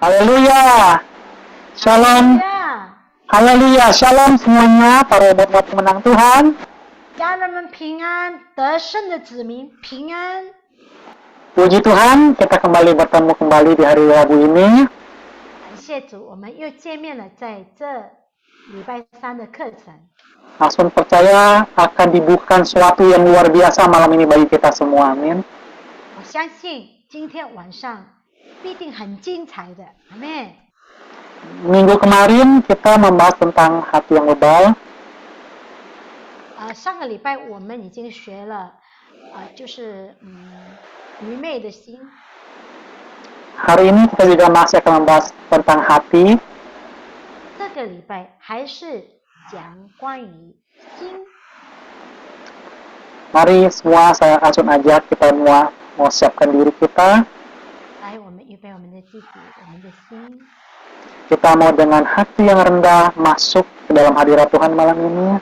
Haleluya. Shalom. 呀， Haleluya. Shalom semuanya para umat pemenang Tuhan. 家人们平安，得胜的子民平安。 Puji Tuhan, kita kembali bertemu di hari Rabu ini. 感谢主，我们又见面了，在这礼拜三的课程。 Langsung percaya akan dibukakan sesuatu yang luar biasa malam ini bagi kita semua. Amin. 我相信今天晚上必定很精彩的，阿妹。 Minggu kemarin kita membahas tentang hati yang lebay. 上个礼拜我们已经学了，就是愚昧的心。 Hari ini kita juga masih akan membahas tentang hati. 这个礼拜还是讲关于心。 Mari semua saya langsung ajak kita semua mau siapkan diri kita. 来，我们预备我们的自己，我们的心。 Kita mau dengan hati yang rendah masuk ke dalam hadirat Tuhan malam ini.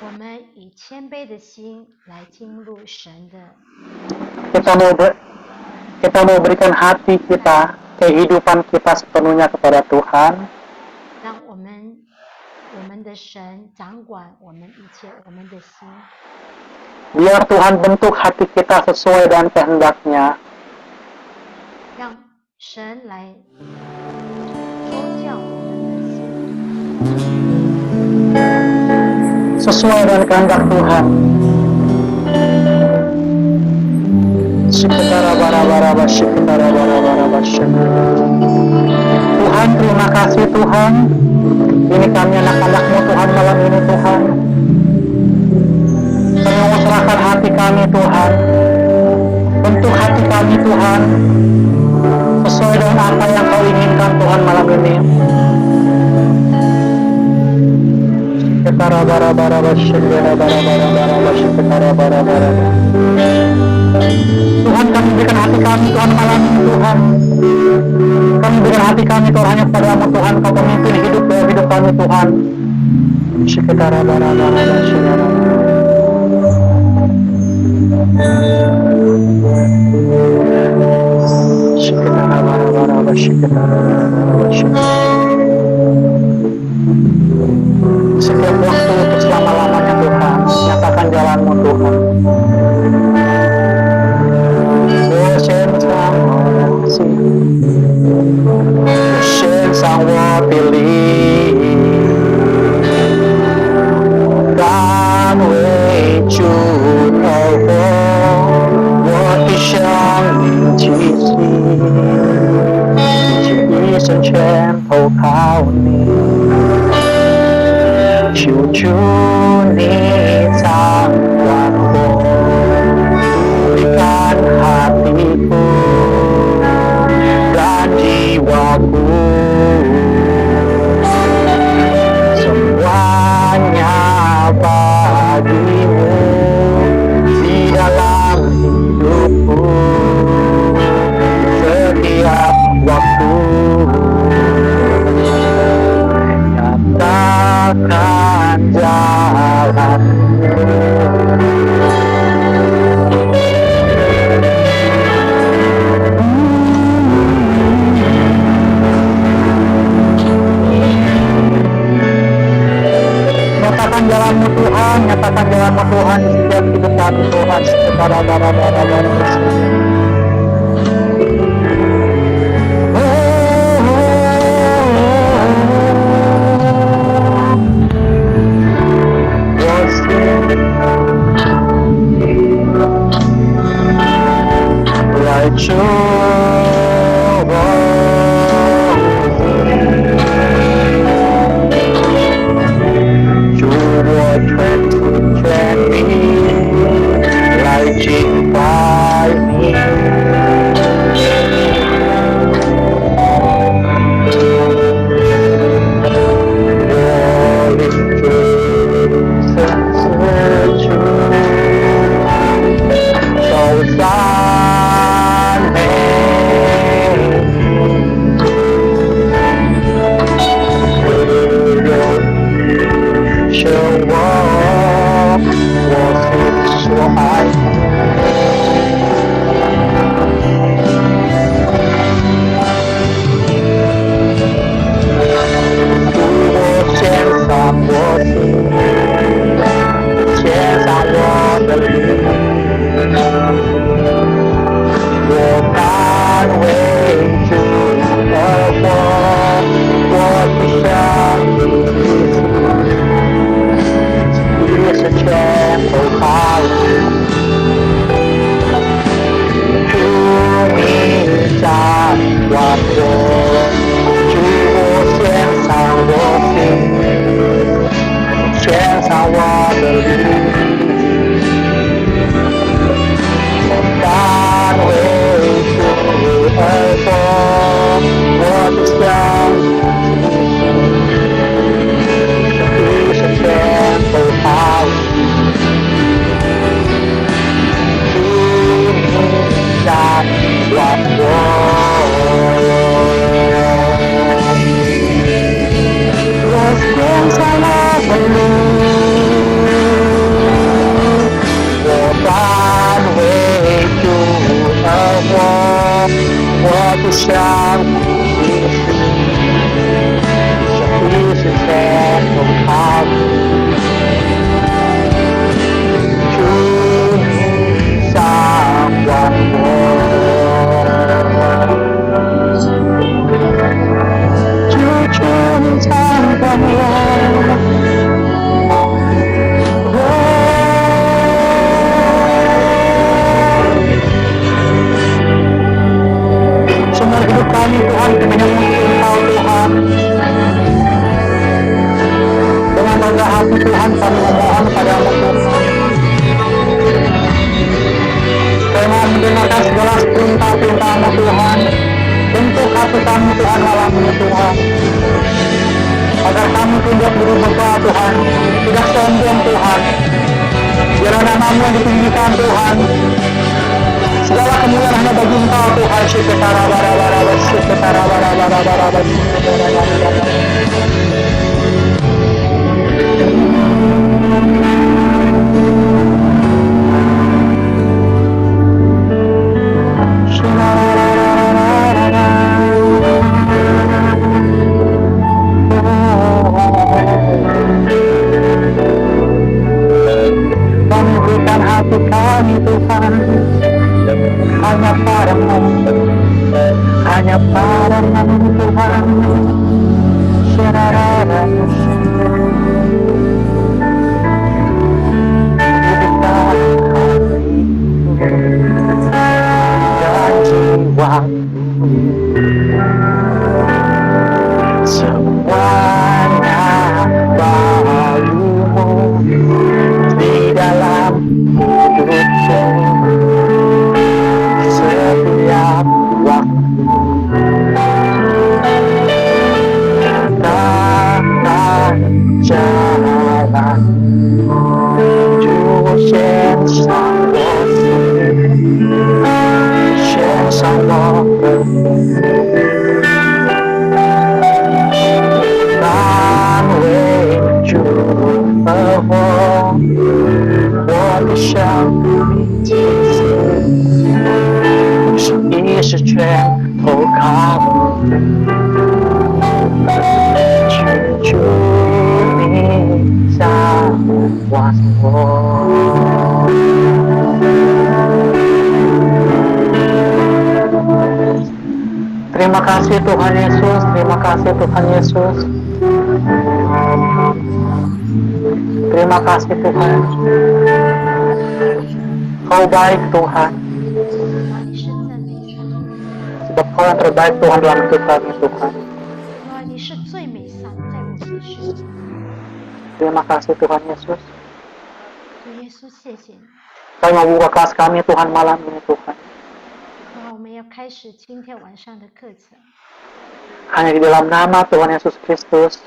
我们以谦卑的心来进入神的。 Kita mau berikan hati kita, kehidupan kita sepenuhnya kepada Tuhan. 让我们的神掌管我们一切，我们的心。 Biar Tuhan bentuk hati kita sesuai dengan kehendaknya. 让神来调教我们的心， Sesuai dengan kehendak Tuhan. Tuhan, terima kasih Tuhan. Ini kami anak-anak-Mu Tuhan malam ini Tuhan. Kami mau serahkan hati kami Tuhan. Bentuk hati kami Tuhan. Sesuai dengan apa yang Kau inginkan Tuhan malam ini. Tuhan, kami berikan hati kami Tuhan malam ini Tuhan. Kami berikan hati kami Tuhan hanya kepadamu Tuhan. Kau pemimpin hidup kami Tuhan. Setiap waktu untuk selama-lamanya Tuhan, nyatakan jalan-Mu Tuhan. Berikan hatiku dan jiwaku, semuanya bagimu di dalam hidupku, setiap waktu. Nyatakan jalan-Mu 为主而活，我只想一生全都靠主你掌管我，主我献上我心，献上我的力，我甘为主而活，我只想一生全都靠主你掌管我。我献上我的路，我甘为主而活，我只想一生全都靠主你掌管我。主你掌管我，semua hidup kami Tuhan kami menyembah Engkau Tuhan. Dengan bangga hati Tuhan kami memohon padamu Tuhan. Kami mendengarkan segala perintah-perintah-Mu Tuhan. Bentuk hati kami Tuhan malam ini Tuhan. Agar kami tidak berubah Tuhan, tidak sombong Tuhan. Biarlah nama-Mu yang ditinggikan Tuhan. Segala kemuliaan hanya bagi Engkau Tuhan. Syuketara bara-bara, syuketara bara-bara, syuketara bara-bara. Kami berikan hati kami Tuhan hanya padamu, hanya padamu Tuhan. Syarara, berikan hati dan jiwaku, semuanya bagimu di dalam hidupku. Setiap waktu katakan jalan Tuhan sensang kan为主而活，我的生命其实一是全投靠去主你掌管我。Terima kasih Tuhan Yesus, terima kasih Tuhan Yesus. Terima kasih Tuhan. Kau baik Tuhan. 你是赞美神， Sebab Kau yang terbaik Tuhan dalam hidup kami Tuhan. 你是最美善在我们的生命。 Terima kasih Tuhan Yesus. 主耶稣，谢谢你。 Kau membuka kelas kami Tuhan malam ini Tuhan. 我们要开始今天晚上的课程， Hanya di dalam nama Tuhan Yesus Kristus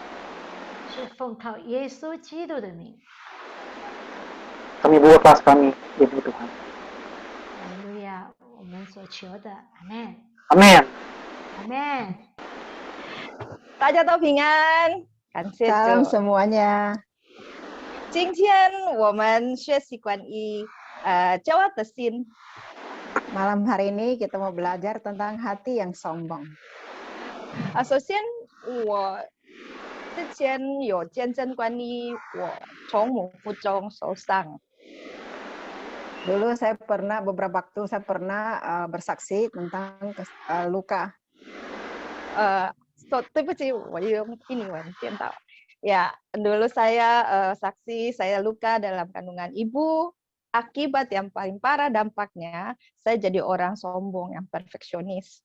是奉靠耶稣基督的名。 kami buka kelas kami ini Tuhan. 哈利路亚，我们所求的，阿门， Amin. 阿门。大家都平安，感谢 Salam 主。 semuanya. 今天我们学习关于Jawa的心。 Malam hari ini kita mau belajar tentang hati yang sombong. 首先我之前有见证关于我从母腹中受伤， Dulu saya pernah beberapa waktu saya pernah bersaksi tentang luka. 对不起，我用印尼文颠倒。Ya, dulu saya saksi saya luka dalam kandungan ibu. Akibat yang paling parah dampaknya, saya jadi orang sombong yang perfeksionis.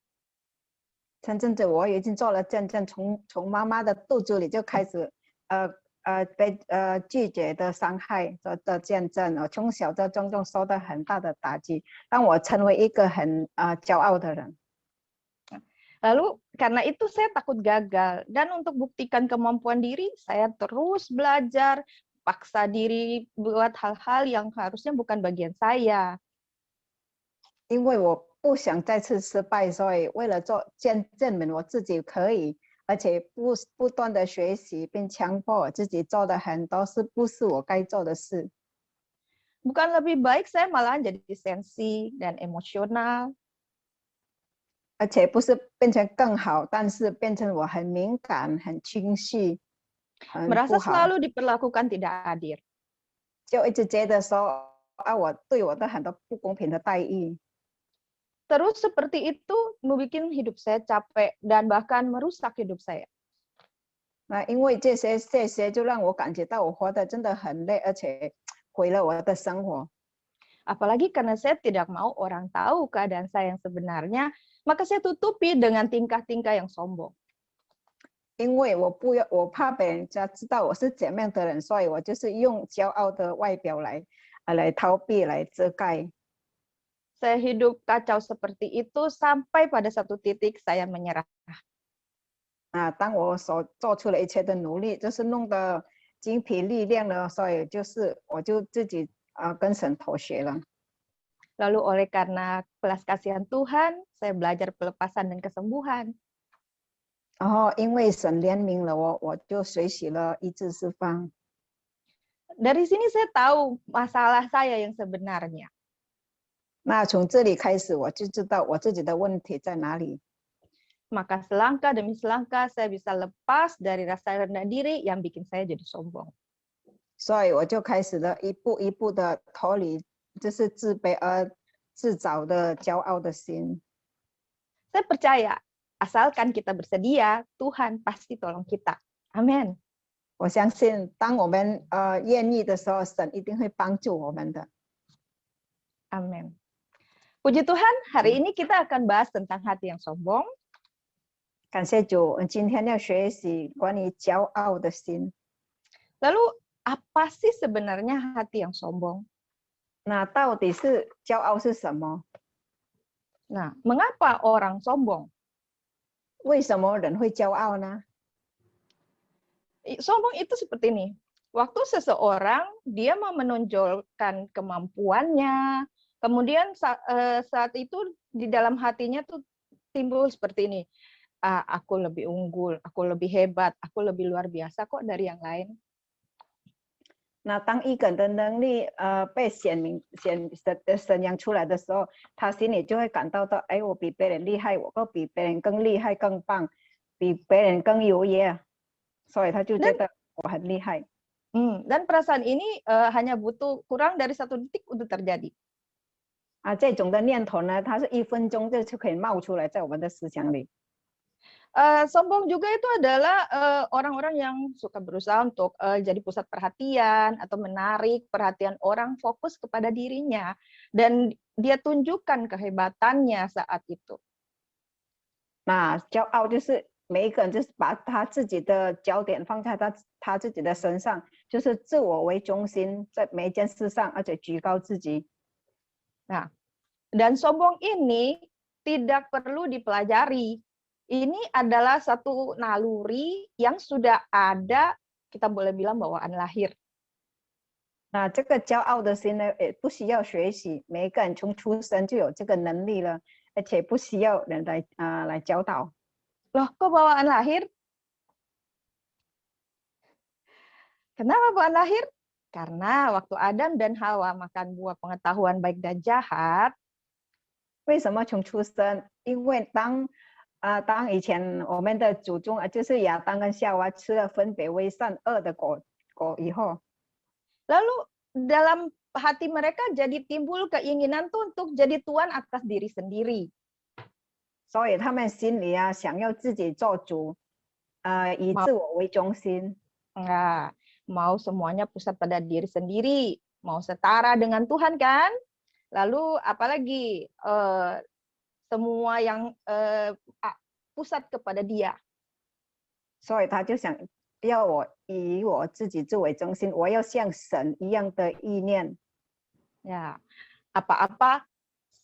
真正的我已经做了见证，从妈妈的肚子里就开始被拒绝的伤害的见证，我从小到种种受到很大的打击，让我成为一个很骄傲的人。 Lalu karena itu saya takut gagal dan untuk buktikan kemampuan diri saya terus belajar, paksa diri buat hal-hal yang harusnya bukan bagian saya. 因为我不想再次失败，所以为了证明我自己可以，而且不断的学习，并强迫我自己做的很多是不是我该做的事。 Bukan lebih baik saya malahan jadi sensi dan emosional. 而且不是变成更好，但是变成我很敏感、很情绪、很 Merasa 不好， selalu diperlakukan tidak adil. 就一直觉得说我对我的很多不公平的待遇。 Terus seperti itu membuat hidup saya capek dan bahkan merusak hidup saya. 那因为这些就让我感觉到我活得真的很累，而且毁了我的生活。 Apalagi karena saya tidak mau orang tahu keadaan saya yang sebenarnya, maka saya tutupi dengan tingkah-tingkah yang sombong. 因为我怕别人家知道我是怎么样的人，所以我就是用骄傲的外表来逃避、来遮盖。 Saya hidup kacau seperti itu sampai pada satu titik saya menyerah. 当我所做出了一切的努力，就是弄得精疲力尽了，所以我就自己跟神妥协了。 Lalu oleh karena belas kasihan Tuhan, saya belajar pelepasan dan kesembuhan. 然后因为神怜悯了我，我就学习了医治释放。 Dari sini saya tahu masalah saya yang sebenarnya. 那从这里开始，我就知道我自己的问题在哪里。 Maka selangkah demi selangkah saya bisa lepas dari rasa rendah diri yang bikin saya jadi sombong. 所以我就开始了一步一步的脱离，就是自卑而自找的骄傲的心。 Saya percaya, asalkan kita bersedia, Tuhan pasti tolong kita. Amin. 我相信，当我们愿意的时候，神一定会帮助我们的。 Amin. Puji Tuhan, hari ini kita akan bahas tentang hati yang sombong. 感谢主，今天要学习关于骄傲的心。 Lalu apa sih sebenarnya hati yang sombong? 那到底是骄傲是什么？ Nah, mengapa orang sombong? 为什么人会骄傲呢？ Sombong itu seperti ini. Waktu seseorang dia mau menonjolkan kemampuannya, kemudian saat itu di dalam hatinya tuh timbul seperti ini. Aku lebih unggul, aku lebih hebat, aku lebih luar biasa kok dari yang lain. 那当一个人的能力被显扬出来的时候，他心里就会感到到，哎，我比别人厉害，我比别人更厉害、更棒，比别人更优越，所以他就觉得我很厉害。 Dan perasaan ini hanya butuh kurang dari 1 detik untuk terjadi. 这种的念头呢，它是1分钟就可以冒出来在我们的思想里。 Sombong juga itu adalah orang-orang yang suka berusaha untuk jadi pusat perhatian atau menarik perhatian orang fokus kepada dirinya dan dia tunjukkan kehebatannya saat itu. 那骄傲就是每一个人就是把他自己的焦点放在他自己的身上，就是自我为中心，在每一件事上，而且举高自己。 Nah, dan sombong ini tidak perlu dipelajari. Ini adalah satu naluri yang sudah ada, kita boleh bilang bawaan lahir. 那这个骄傲的心呢，也不需要学习，每一个人从出生就有这个能力了，而且不需要人来教导。 Loh, kok bawaan lahir? Kenapa bawaan lahir? Karena waktu Adam dan Hawa makan buah pengetahuan baik dan jahat. 为什么从出生？因为当以前我们的祖宗就是亚当跟夏娃吃了分别为善恶的果以后， Lalu dalam hati mereka jadi timbul keinginan tuh untuk jadi tuan atas diri sendiri. 所以他们心里啊想要自己做主，以自我为中心。 Nah, mau semuanya pusat pada diri sendiri, mau setara dengan Tuhan kan? Lalu apalagi semua yang pusat kepada Dia. 所以他就想要我以我自己作为中心，我要像神一样的意念。 Ya, apa-apa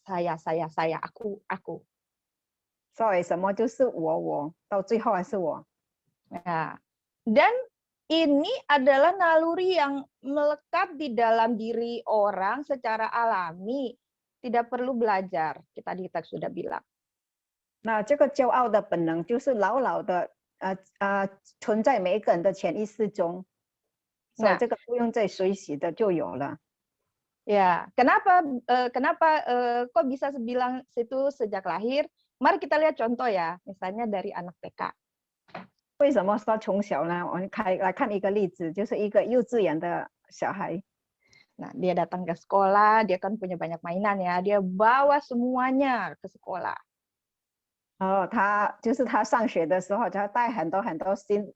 saya, aku. 所以什么就是我，到最后还是我。 Nah, dan ini adalah naluri yang melekat di dalam diri orang secara alami, tidak perlu belajar. Kita di teks sudah bilang. 那这个骄傲的本能就是牢牢的存在每一个人的潜意识中，所以这个不用再学习的就有了。 Ya, kenapa kok bisa bilang situ sejak lahir? Mari kita lihat contoh ya, misalnya dari anak TK. 为什么说从小呢？我们来看一个例子，就是一个幼稚园的小孩。 Nah, dia datang ke sekolah, dia kan punya banyak mainan ya, dia bawa semuanya ke sekolah. 他就是他上学的时候，他带很多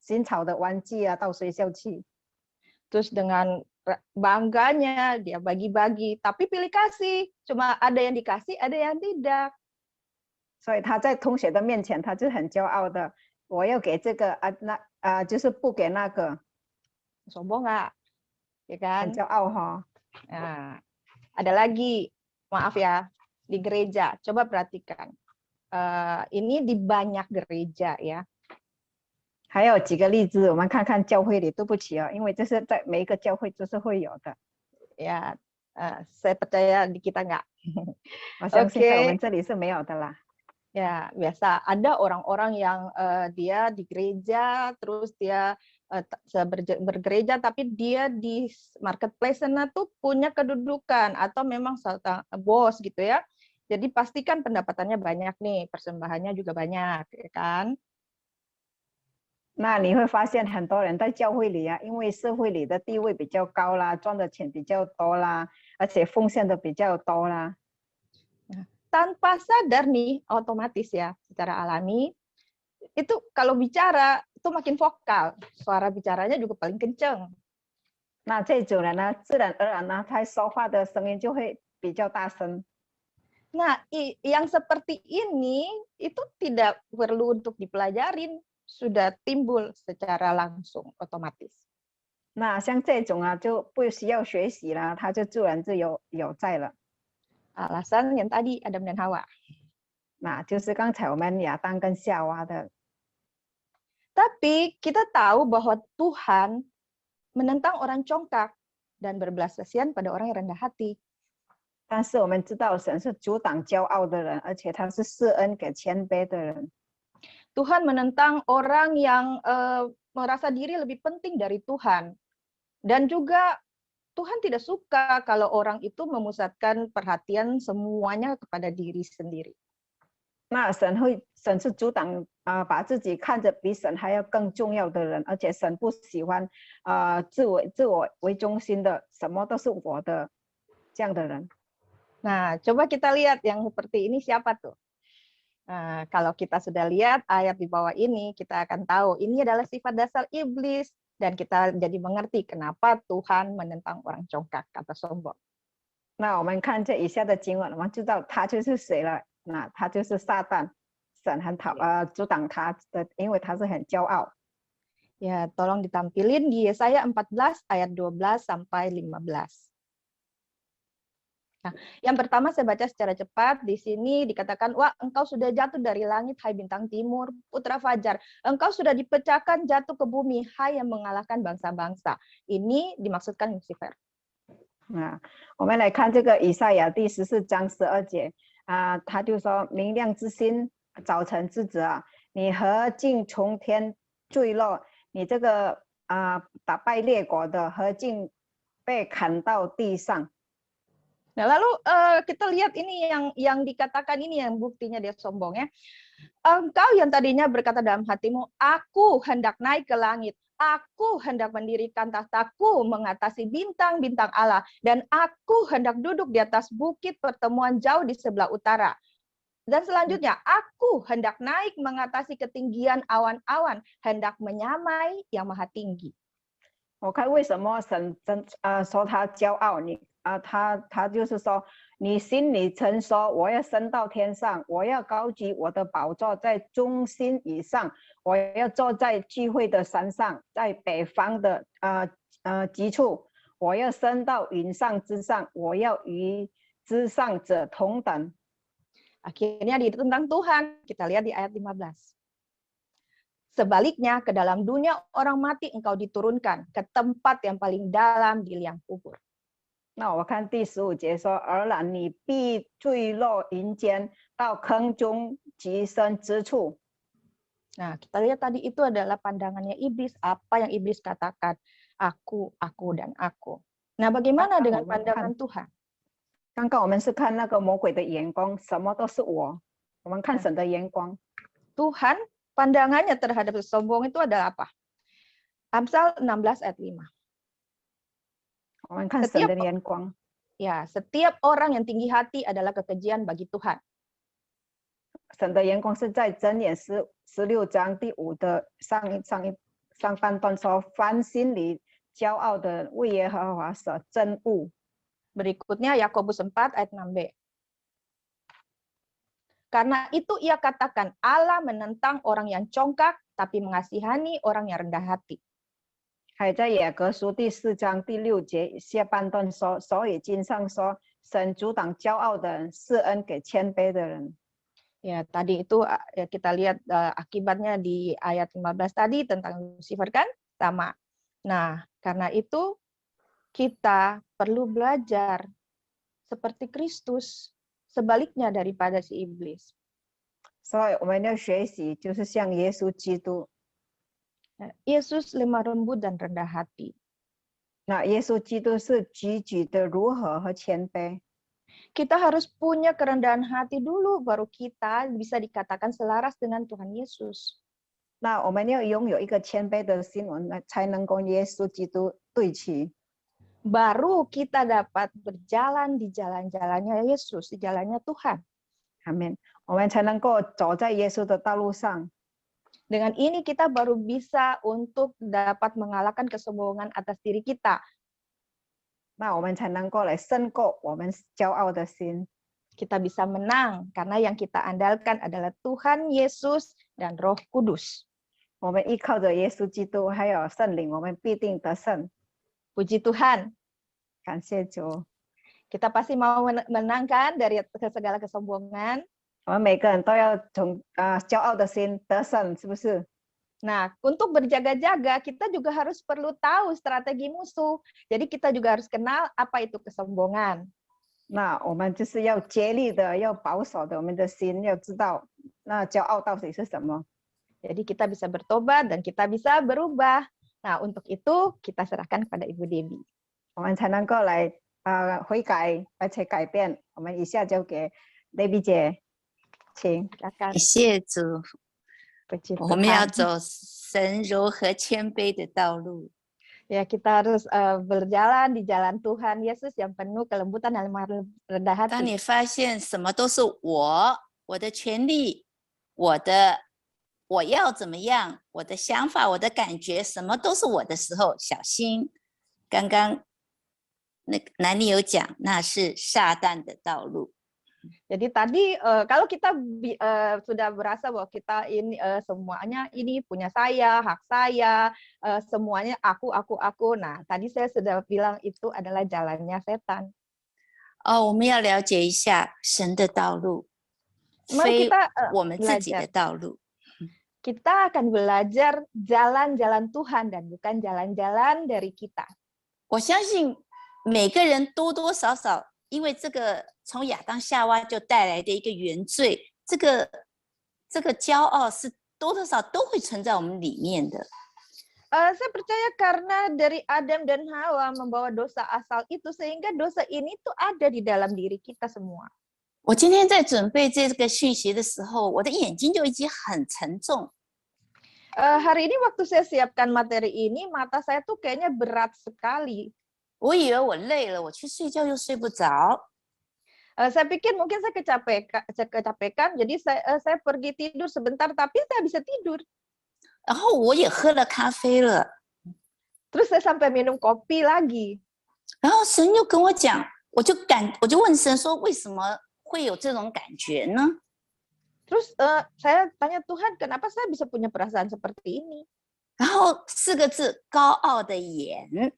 新潮的玩具啊到学校去。 Terus dengan bangganya dia bagi-bagi, tapi pilih kasih, cuma ada yang dikasih, ada yang tidak. 所以他在同学的面前，他就很骄傲的，我要给这个就是不给那个。 Sombong nggak? Ya kan? 很骄傲哈。 Nah, ada lagi, maaf ya, di gereja. Coba perhatikan. Ini di banyak gereja ya. 还有几个例子，我们看看教会里。对不起啊，因为这是在每一个教会都是会有的。 Ya, saya percaya di kita nggak. 我相信在我们这里是没有的啦。 Ya, biasa ada orang-orang yang dia di gereja, terus dia bergereja, tapi dia di marketplace sana tuh punya kedudukan atau memang bos gitu ya. Jadi pastikan pendapatannya banyak nih, persembahannya juga banyak, ya kan? 那你会发现很多人在教会里啊，因为社会里的地位比较高啦，赚的钱比较多啦，而且奉献的比较多啦。 Tanpa sadar nih, otomatis ya, secara alami, itu kalau bicara itu makin vokal, suara bicaranya juga paling kenceng. 那这种人呢，自然而然呢，他说话的声音就会比较大声。 Nah, yang seperti ini itu tidak perlu untuk dipelajarin, sudah timbul secara langsung, otomatis. 那像这种啊，就不需要学习了，他就自然就有在了。 Alasan yang tadi Adam dan Hawa. 那就是刚才我们亚当跟夏娃的。 Tapi kita tahu bahwa Tuhan menentang orang congkak dan berbelas kasihan pada orang yang rendah hati. 但是我们知道神是阻挡骄傲的人，而且他是施恩给谦卑的人。 Tuhan menentang orang yang merasa diri lebih penting dari Tuhan. Dan juga Tuhan tidak suka kalau orang itu memusatkan perhatian semuanya kepada diri sendiri. 那神是阻挡把自己看着比神还要更重要的人，而且神不喜欢自我为中心的，什么都是我的这样的人。 Nah, coba kita lihat yang seperti ini siapa tuh? Nah, kalau kita sudah lihat ayat di bawah ini, kita akan tahu ini adalah sifat dasar iblis. Dan kita jadi mengerti kenapa Tuhan menentang orang congkak atau sombong. 那我们看这以下的经文，我们知道他就是谁了。那他就是撒旦，神很阻挡他的，因为他是很骄傲。 Ya, tolong ditampilin di Yesaya 14 ayat 12 sampai 15. Nah, yang pertama saya baca secara cepat. Di sini dikatakan, wah engkau sudah jatuh dari langit, hai bintang timur, putra fajar. Engkau sudah dipecahkan jatuh ke bumi, hai yang mengalahkan bangsa-bangsa. Ini dimaksudkan Lucifer. 我们来看这个以赛亚第14章12节他就说：明亮之星，早晨之子啊，你何竟从天坠落？你这个打败列国的，何竟被砍到地上？ Nah, lalu kita lihat ini yang dikatakan ini yang buktinya dia sombong ya. Engkau yang tadinya berkata dalam hatimu, aku hendak naik ke langit. Aku hendak mendirikan tahtaku mengatasi bintang-bintang Allah, dan aku hendak duduk di atas bukit pertemuan jauh di sebelah utara. Dan selanjutnya, aku hendak naik mengatasi ketinggian awan-awan, hendak menyamai yang maha tinggi. 我看为什么神说他骄傲，他就是说，你心里曾说我要升到天上，我要高举我的宝座在中心以上，我要坐在聚会的山上，在北方的极处，我要升到云上之上，我要与之上者同等。 Akhirnya ditentang Tuhan, kita lihat di ayat 15. Sebaliknya, ke dalam dunia orang mati engkau diturunkan, ke tempat yang paling dalam di liang kubur. 那我看第15节说，而然你必坠落阴间，到坑中极深之处。 Nah, kita lihat tadi itu adalah pandangannya iblis, apa yang iblis katakan, aku, dan aku. Nah, bagaimana dengan pandangan Tuhan? 刚刚我们是看那个魔鬼的眼光，什么都是我。我们看神的眼光。 Tuhan pandangannya terhadap sombong itu adalah apa? Amsal 16 ayat 5. 我们看神的眼光。 Ya, setiap orang yang tinggi hati adalah kekejian bagi Tuhan. 神的眼光是在箴言16章第5的上半段说，凡心里骄傲的为耶和华所憎恶。 Berikutnya Yakobus 4 ayat 6b. Karena itu ia katakan, Allah menentang orang yang congkak, tapi mengasihani orang yang rendah hati. 还在雅各书第4章第6节下半段说，所以经上说，神阻挡骄傲的人，施恩给谦卑的人。 Ya, tadi itu ya, kita lihat akibatnya di ayat 15 tadi tentang Lucifer kan? Sama. Nah, karena itu kita perlu belajar seperti Kristus, sebaliknya daripada si iblis. 所以我们要学习，就是像耶稣基督。 Yesus lemah lembut dan rendah hati. 那耶稣基督是举的如何和谦卑。 Kita harus punya kerendahan hati dulu, baru kita bisa dikatakan selaras dengan Tuhan Yesus. 那我们要拥有一个谦卑的心，我们才能跟耶稣基督对齐。 Baru kita dapat berjalan di jalan-jalannya Yesus, di jalannya Tuhan. 阿门。我们才能够走在耶稣的道路上。 Dengan ini kita baru bisa untuk dapat mengalahkan kesombongan atas diri kita. 那我们才能够来胜过我们骄傲的心。 Kita bisa menang karena yang kita andalkan adalah Tuhan Yesus dan Roh Kudus. 我们依靠着耶稣基督还有圣灵，我们必定得胜。 Puji Tuhan. 感谢主。 Kita pasti mau menangkan dari segala kesombongan. 我们每个人都要从骄傲的心得胜，是不是？ Nah, untuk berjaga-jaga kita juga harus perlu tahu strategi musuh. Jadi kita juga harus kenal apa itu kesombongan. 那我们就是要竭力的，要保守的，我们的心要知道，那骄傲到底是什么。 Jadi kita bisa bertobat dan kita bisa berubah. Nah, untuk itu kita serahkan kepada Ibu Debbie. 我们才能够来悔改，而且改变。我们以下交给 Debbie 姐，请。 Silakan. 感谢主， Puji 我们要 Tuhan. 走神柔和谦卑的道路。 Ya, kita harus berjalan di jalan Tuhan Yesus yang penuh kelembutan dan rendah 当 hati. 你发现什么都是我的权利，我要怎么样，我的想法，我的感觉，什么都是我的时候，小心。刚刚那个南妮有讲，那是撒旦的道路。 Jadi tadi kalau kita sudah berasa bahwa kita ini semuanya ini punya saya, hak saya, semuanya aku. Nah, tadi saya sudah bilang itu adalah jalannya setan. 我们要了解一下神的道路， Mari 非 kita 我们自己的 belajar. 道路。 Kita akan belajar jalan-jalan Tuhan dan bukan jalan-jalan dari kita. 我相信每个人多多少少，因为这个从亚当夏娃就带来的一个原罪，这个骄傲是多多少都会存在我们里面的。 Saya percaya karena dari Adam dan Hawa membawa dosa asal itu sehingga dosa ini tuh ada di dalam diri kita semua. 我今天在准备这个讯息的时候，我的眼睛就已经很沉重。Hari ini waktu saya siapkan materi ini, mata saya tuh kayaknya berat sekali. 我以为我累了，我去睡觉又睡不着。 Saya pikir mungkin saya kecapekan, jadi saya pergi tidur sebentar, tapi saya bisa tidur. 然后我也喝了咖啡了， Terus saya sampai minum kopi lagi. 然后神又跟我讲，我就问神说，为什么会有这种感觉呢？ Terus saya tanya Tuhan, kenapa saya bisa punya perasaan seperti ini? 然后4个字，高傲的眼。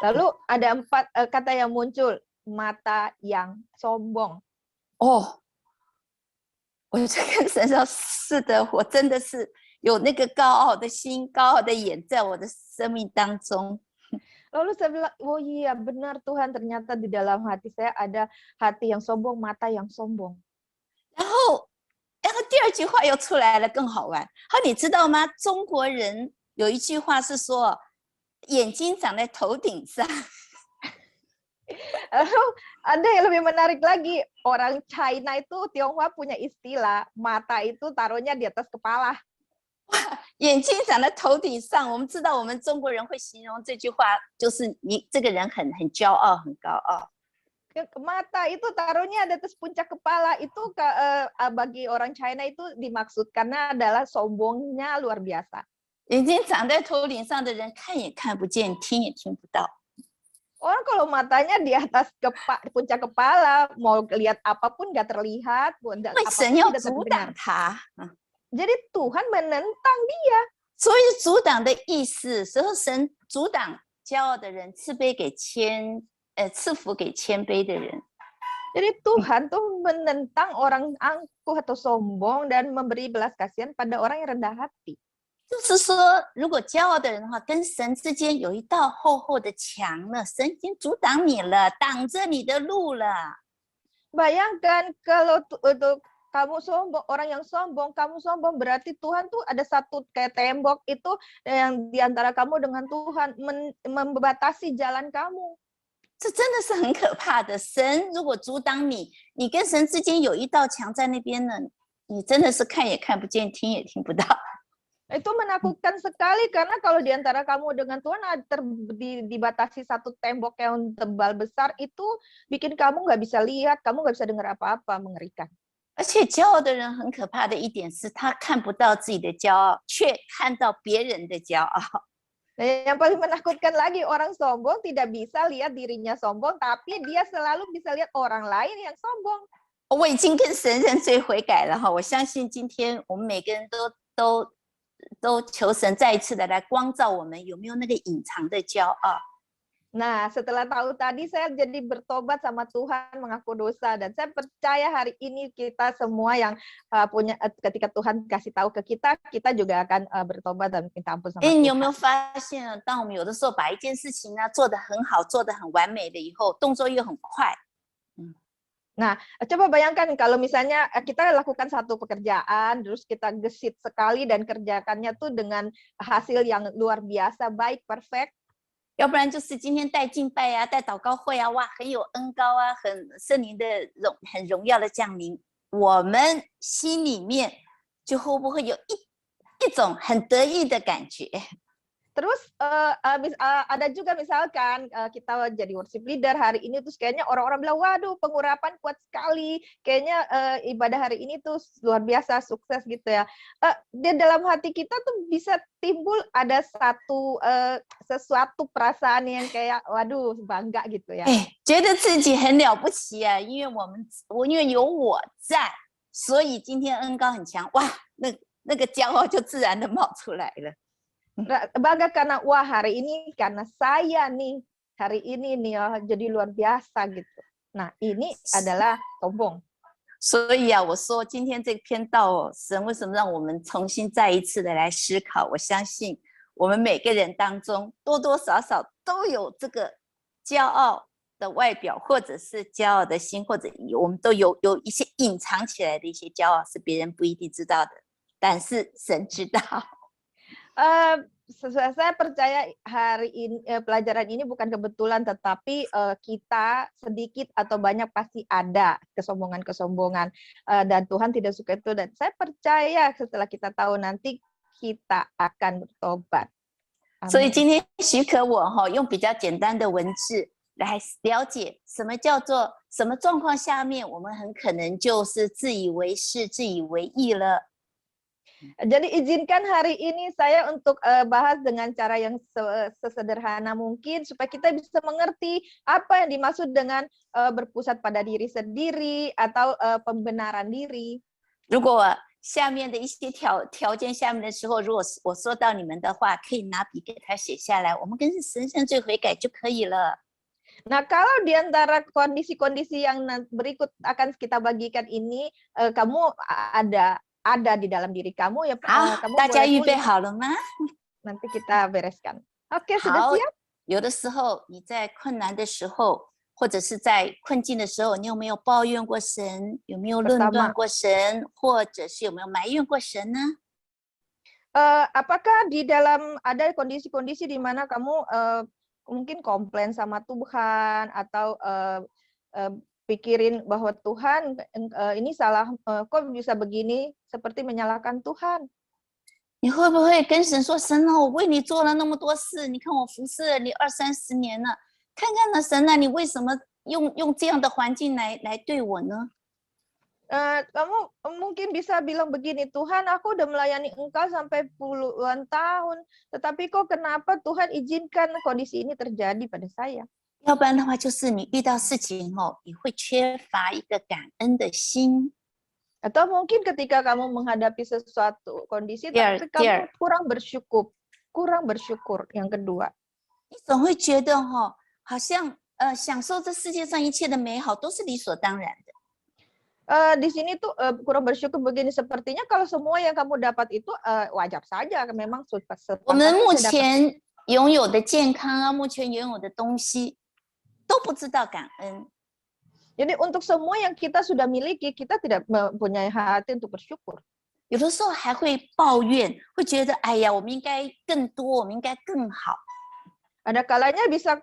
Lalu ada 4 kata yang muncul, mata yang sombong. 哦，我就跟神说，是的，我真的是有那个高傲的心、高傲的眼在我的生命当中。 Lalu saya bilang, oh iya benar Tuhan, ternyata di dalam hati saya ada hati yang sombong, mata yang sombong. 然后第2句话又出来了，更好玩。好，你知道吗？中国人有一句话是说，眼睛长在头顶上。 Lalu ada yang lebih menarik lagi, orang China itu, Tionghoa punya istilah, mata itu taruhnya di atas kepala. 眼睛长在头顶上，我们知道我们中国人会形容这句话，就是你这个人很骄傲，很高傲。 Mata itu taruhnya di atas puncak kepala, itu bagi orang China itu dimaksudkannya adalah sombongnya luar biasa. 眼睛长在头顶上的人，看也看不见，听也听不到。 Orang kalau matanya di atas puncak kepala, mau lihat apapun nggak terlihat, 因为神要阻挡他。 Jadi Tuhan menentang dia. 所以阻挡的意思，所以神阻挡骄傲的人，赐福给谦卑的人。 Jadi Tuhan tuh menentang orang angkuh atau sombong dan memberi belas kasihan pada orang yang rendah hati. 就是说，如果骄傲的人的话，跟神之间有一道厚厚的墙了，神已经阻挡你了，挡着你的路了。 Bayangkan kalau kamu sombong, orang yang sombong, kamu sombong, berarti Tuhan tuh ada satu kayak tembok itu yang diantara kamu dengan Tuhan, membatasi jalan kamu. 这真的是很可怕的。神如果阻挡你，你跟神之间有一道墙在那边呢，你真的是看也看不见，听也听不到。 Itu menakutkan sekali karena kalau diantara kamu dengan Tuhan dibatasi satu tembok yang tebal besar, itu bikin kamu nggak bisa lihat, kamu nggak bisa dengar apa-apa, mengerikan. 而且骄傲的人很可怕的一点是，他看不到自己的骄傲，却看到别人的骄傲。 Yang paling menakutkan lagi, orang sombong tidak bisa lihat dirinya sombong, tapi dia selalu bisa lihat orang lain yang sombong. 我已经跟神认罪悔改了哈，我相信今天我们每个人都求神再一次的来光照我们有没有那个隐藏的骄傲。 Nah, setelah tahu tadi saya jadi bertobat sama Tuhan, mengaku dosa, dan saya percaya hari ini kita semua yang punya ketika Tuhan kasih tahu ke kita, kita juga akan bertobat dan minta ampun sama 你有没有 Tuhan. 发现，当我们有的时候把一件事情呢做得很好，做得很完美了以后，动作又很快。 Nah, coba bayangkan kalau misalnya kita lakukan satu pekerjaan, terus kita gesit sekali dan kerjakannya tuh dengan hasil yang luar biasa, baik, perfect. 要不然就是今天带敬拜啊，带祷告会啊，哇，很有恩膏啊，很圣灵的很荣耀的降临，我们心里面就会不会有一种很得意的感觉？ Terus ada juga misalkan kita jadi worship leader hari ini, terus kayaknya orang-orang bilang, waduh pengurapan kuat sekali, kayaknya ibadah hari ini tuh luar biasa, sukses gitu ya. Di dalam hati kita tuh bisa timbul ada sesuatu perasaan yang kayak, waduh bangga gitu ya. 觉得自己很了不起啊，因为有我在，所以今天恩膏很强，哇，那个骄傲就自然的冒出来了。 Bangga karena wah hari ini karena saya nih hari ini nih jadi luar biasa gitu. Nah ini adalah sombong. 所以啊，我说今天这篇道，神为什么让我们重新再一次的来思考？我相信我们每个人当中多多少少都有这个骄傲的外表，或者是骄傲的心，或者我们都有一些隐藏起来的一些骄傲，是别人不一定知道的，但是神知道。 Saya percaya hari ini pelajaran ini bukan kebetulan, tetapi kita sedikit atau banyak pasti ada kesombongan-kesombongan dan Tuhan tidak suka itu. Dan saya percaya setelah kita tahu nanti kita akan bertobat. 所以 Amin. 今天许可我用比较简单的文字来了解什么叫做什么状况下面我们很可能就是自以为是、自以为意了。 Jadi izinkan hari ini saya untuk bahas dengan cara yang sesederhana mungkin supaya kita bisa mengerti apa yang dimaksud dengan berpusat pada diri sendiri atau pembenaran diri. 如果下面的一些条件下面的时候，如果我说到你们的话，可以拿笔给他写下来，我们跟神认罪悔改就可以了。 Nah, kalau di antara kondisi-kondisi yang berikut akan kita bagikan ini, kamu ada di dalam diri kamu ya, 好， kamu 大家 boleh 预备 tulis. 好了吗？ Nanti kita bereskan. Oke, sudah 好， siap? 有的时候你在困难的时候，或者是在困境的时候，你有没有抱怨过神？有没有论断过神？或者是有没有埋怨过神呢？ Apakah di dalam ada kondisi-kondisi di mana kamu mungkin komplain sama Tuhan atau pikirin bahwa Tuhan ini salah, kok bisa begini, seperti menyalahkan Tuhan. 你会不会跟神说：“神啊，我为你做了那么多事，你看我服侍了你20-30年了，看看呢，神啊，你为什么用这样的环境来对我呢？” Kamu mungkin bisa bilang begini, Tuhan aku udah melayani engkau sampai puluhan tahun, tetapi kok kenapa Tuhan izinkan kondisi ini terjadi pada saya? 要不然的话，就是你遇到事情你会缺乏一个感恩的心。 Atau mungkin ketika kamu menghadapi sesuatu kondisi, tapi kamu kurang bersyukur. Yang kedua, 你总会觉得好像享受这世界上一切的美好都是理所当然的。 di sini tuh kurang bersyukur begini, sepertinya kalau semua yang kamu dapat itu wajar saja, memang 我们目前拥有的健康啊，目前拥有的东西都不知道感恩。 Jadi untuk semua yang kita sudah miliki, kita tidak mempunyai hati untuk bersyukur. 有的时候还会抱怨，会觉得哎呀，我们应该更多，我们应该更好。 Ada kalanya bisa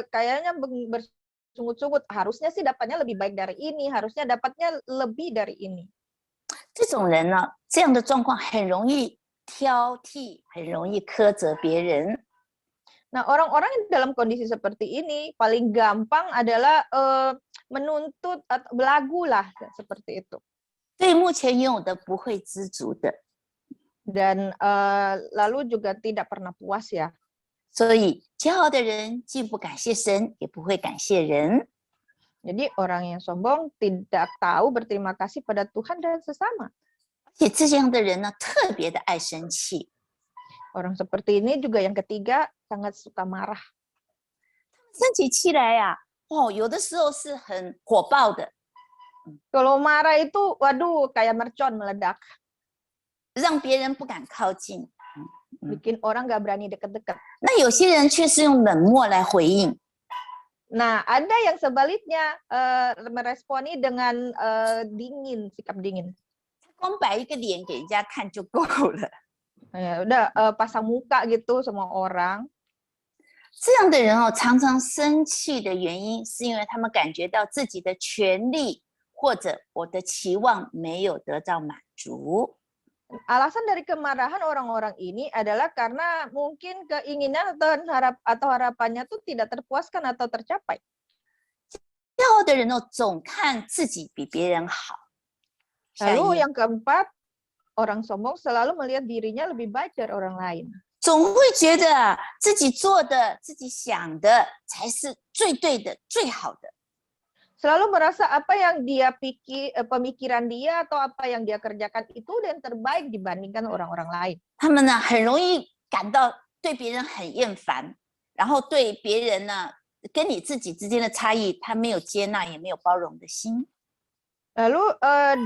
kayaknya bersungut-sungut, harusnya sih dapatnya lebih baik dari ini, harusnya dapatnya lebih dari ini. 这种人呢，这样的状况很容易挑剔，很容易苛责别人。 Nah, orang-orang yang dalam kondisi seperti ini paling gampang adalah menuntut atau belagu lah seperti itu. 对目前拥有的不会知足的， Dan lalu juga tidak pernah puas ya. 所以骄傲的人既不感谢神，也不会感谢人。 Jadi orang yang sombong tidak tahu berterima kasih pada Tuhan dan sesama. 而且这样的人呢，特别的爱生气。 Orang seperti ini juga yang ketiga sangat suka marah. 生起气来呀，有的时候是很火爆的， Kalau marah itu, waduh, kayak mercon meledak. 让别人不敢靠近。 Bikin orang nggak berani deket-deket. 那有些人却是用冷漠来回应。 Nah, ada yang sebaliknya meresponi dengan dingin, sikap dingin. 光摆一个脸给人家看就够了。 Ya, udah pasang muka gitu semua orang. 这样的人常常生气的原因，是因为他们感觉到自己的权利或者我的期望没有得到满足。 Alasan dari kemarahan orang-orang ini adalah karena mungkin keinginan atau harapannya tuh tidak terpuaskan atau tercapai. 骄傲的人总看自己比别人好。 Lalu yang keempat, orang sombong selalu melihat dirinya lebih baik dari orang lain. 总会觉得自己做的、自己想的才是最对的、最好的。 Selalu merasa apa yang dia pemikiran dia atau apa yang dia kerjakan itu yang terbaik dibandingkan orang-orang lain. 他们呢，很容易感到对别人很厌烦，然后对别人呢，跟你自己之间的差异，他没有接纳，也没有包容的心。 Lalu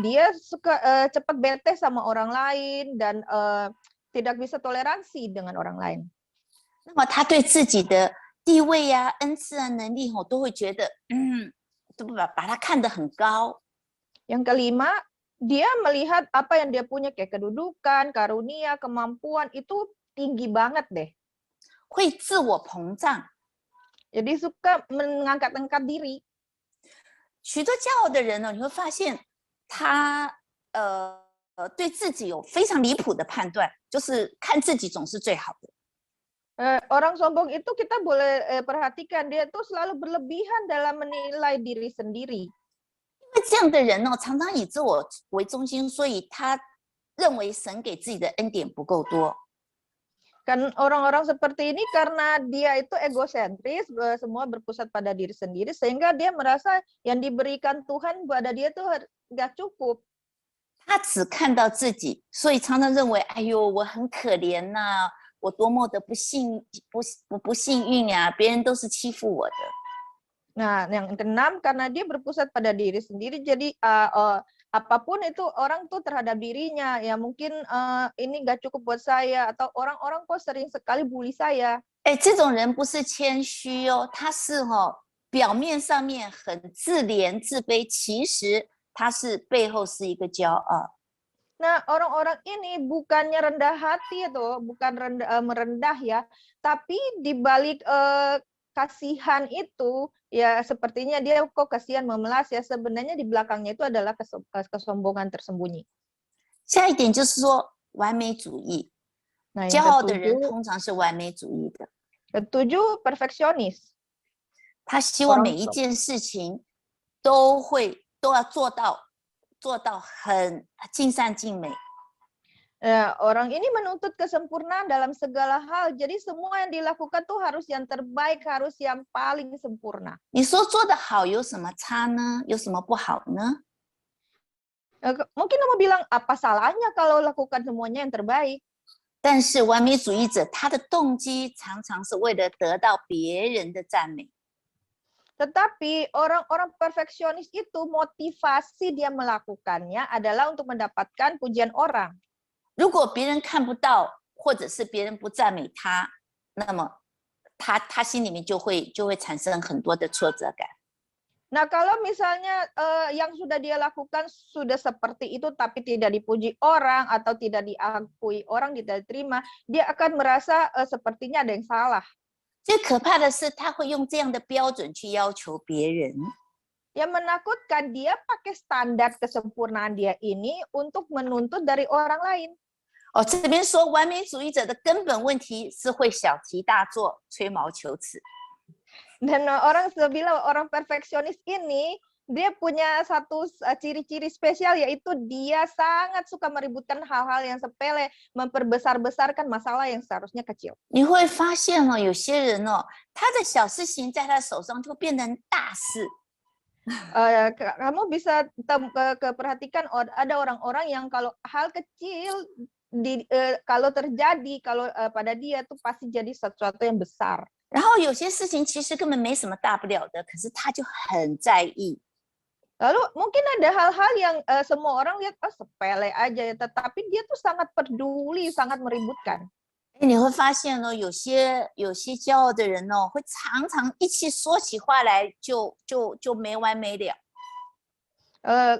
dia suka cepat bete sama orang lain dan tidak bisa toleransi dengan orang lain. 那么他对自己的地位呀、恩赐啊、能力都会觉得，都把他看得很高。 Yang kelima, dia melihat apa yang dia punya kayak kedudukan, karunia, kemampuan itu tinggi banget deh. 会自我膨胀。 Jadi suka mengangkat-angkat diri. 许多骄傲的人呢，你会发现他对自己有非常离谱的判断，就是看自己总是最好的。Orang sombong itu kita boleh perhatikan dia tuh selalu berlebihan dalam menilai diri sendiri. 因为这样的人哦，常常以自我为中心，所以他认为神给自己的恩典不够多。Kan orang-orang seperti ini karena dia itu egosentris, semua berpusat pada diri sendiri, sehingga dia merasa yang diberikan Tuhan pada dia tuh nggak cukup. 他只看到自己，所以常常认为，哎呦，我很可怜呐、我多么的不幸运啊，别人都是欺负我的。 Nah, yang keenam karena dia berpusat pada diri sendiri, jadi apapun itu orang tuh terhadap dirinya, ya mungkin ini nggak cukup buat saya, atau orang-orang kok sering sekali bully saya. 哎，这种人不是谦虚哦，他是表面上面很自怜自卑，其实他是背后是一个骄傲。 Nah, orang-orang ini bukannya rendah hati atau bukan merendah ya, tapi di balik kasihan itu ya sepertinya dia kok kasihan memelas ya, sebenarnya di belakangnya itu adalah kesombongan tersembunyi. 下一点就是说完美主义， Nah, 骄 yang 傲的人通常是完美主义的， ketujuh perfeksionis. 他希望 Orang 每一件事情都要做到很尽善尽美。 Orang ini menuntut kesempurnaan dalam segala hal. Jadi semua yang dilakukan tuh harus yang terbaik, harus yang paling sempurna. 你说做得好有什么差呢？有什么不好呢？ Mungkin kamu bilang apa salahnya kalau lakukan semuanya yang terbaik? 但是完美主义者他的动机常常是为了得到别人的赞美。 Tetapi orang-orang perfeksionis itu motivasi dia melakukannya adalah untuk mendapatkan pujian orang. 如果别人看不到，或者是别人不赞美他，那么他心里面就会产生很多的挫折感。 Nah, kalau misalnya yang sudah dia lakukan sudah seperti itu tapi tidak dipuji orang atau tidak diakui orang, tidak diterima, dia akan merasa sepertinya ada yang salah. 最可怕的是，他会用这样的标准去要求别人。 Yang menakutkan dia pakai standar kesempurnaan dia ini untuk menuntut dari orang lain. 哦，这边说完美主义者的根本问题是会小题大做、吹毛求疵。 Dan orang bilang orang perfeksionis ini dia punya satu ciri-ciri spesial, yaitu dia sangat suka meributkan hal-hal yang sepele, memperbesar-besarkan masalah yang seharusnya kecil. 你会发现哦，有些人哦，他的小事情在他手上就变成大事。 Kamu bisa perhatikan ada orang-orang yang kalau hal kecil kalau terjadi pada dia tuh pasti jadi sesuatu yang besar. 然后有些事情其实根本没什么大不了的，可是他就很在意。 Lalu mungkin ada hal-hal yang semua orang lihat sepele aja ya, tetapi dia tuh sangat peduli, sangat meributkan. 你会发现哦，有些骄傲的人哦，会常常一起说起话来就没完没了。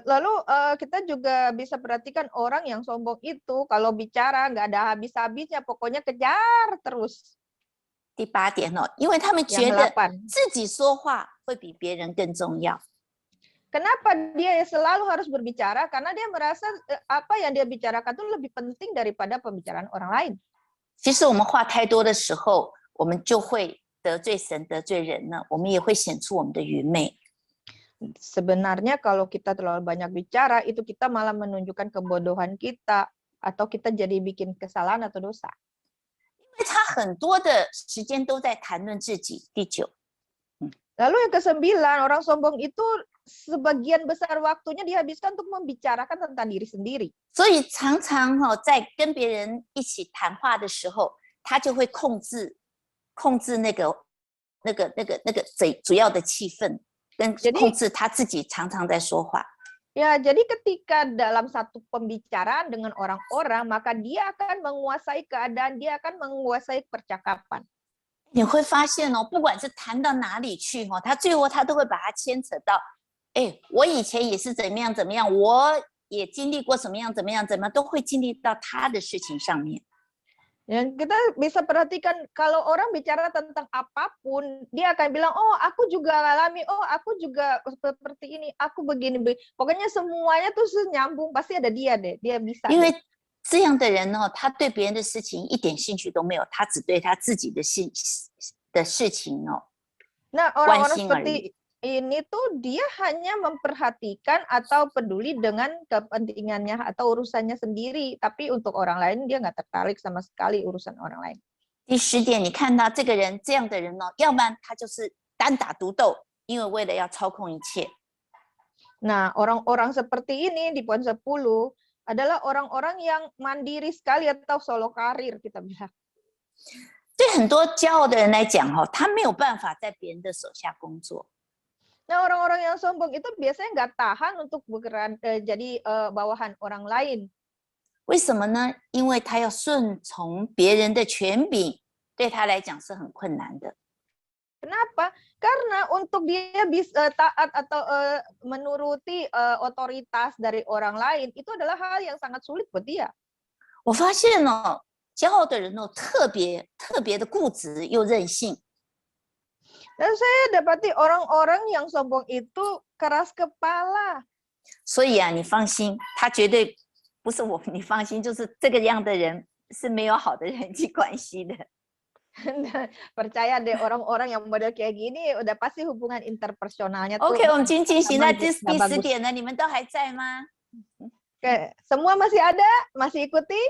Lalu kita juga bisa perhatikan orang yang sombong itu kalau bicara nggak ada habis-habisnya, pokoknya kejar terus. 第8点哦，因为他们觉 Yang 得 8. 自己说话会比别人更重要。 Kenapa dia selalu harus berbicara? Karena dia merasa apa yang dia bicarakan itu lebih penting daripada pembicaraan orang lain. 其实我们话太多的时候，我们就会得罪神、得罪人呢，我们也会显出我们的愚昧。 Sebenarnya kalau kita terlalu banyak bicara, itu kita malah menunjukkan kebodohan kita, atau kita jadi bikin kesalahan atau dosa. 因为他很多的时间都在谈论自己。第9， Lalu yang ke-9, orang sombong itu sebagian besar waktunya dihabiskan untuk membicarakan tentang diri sendiri. 所以常常在跟别人一起谈话的时候，他就会控制那个主要的气氛，跟控制他自己常常在说话。 Ya, jadi ketika dalam satu pembicaraan dengan orang-orang, maka dia akan menguasai keadaan, dia akan menguasai percakapan. 你会发现哦，不管是谈到哪里去哦，他最后他都会把它牵扯到，哎，我以前也是怎么样，我也经历过怎么样，都会经历到他的事情上面。Yang kita bisa perhatikan kalau orang bicara tentang apapun, dia akan bilang, oh aku juga alami, oh aku juga seperti ini, aku begini. Pokoknya semuanya tuh nyambung, pasti ada dia deh, dia bisa 因 deh. 为这样的人呢，他对别人的事情一点兴趣都没有，他只对他自己的事情哦 Nah, 关 orang-orang 心而已。 seperti ini tuh dia hanya memperhatikan atau peduli dengan kepentingannya atau urusannya sendiri, tapi untuk orang lain dia nggak tertarik sama sekali urusan orang lain. 第10点，你看到这个人这样的人呢，要不然他就是单打独斗，因为为了要操控一切。 Nah, orang-orang seperti ini di poin 10 adalah orang-orang yang mandiri sekali atau solo karir kita bilang. 对很多骄傲的人来讲，他没有办法在别人的手下工作。 Nah, orang-orang yang sombong itu biasanya nggak tahan untuk jadi bawahan orang lain. 为什么呢？因为他要顺从别人的权柄，对他来讲是很困难的。 Kenapa? Karena untuk dia bisa taat atau menuruti otoritas dari orang lain itu adalah hal yang sangat sulit buat dia. 我发现哦，骄傲的人哦，特别的固执又任性。 Dan saya dapati orang-orang yang sombong itu keras kepala. 所以啊，你放心，他绝对不是我，你放心，就是这个样的人是没有好的人际关系的。 Percaya deh orang-orang yang model kayak gini udah pasti hubungan interpersonalnya tuh. OK， 我们已经进行到第nggak 10 bagus. 点了，你们都还在吗？ Oke, semua masih ada, masih ikuti.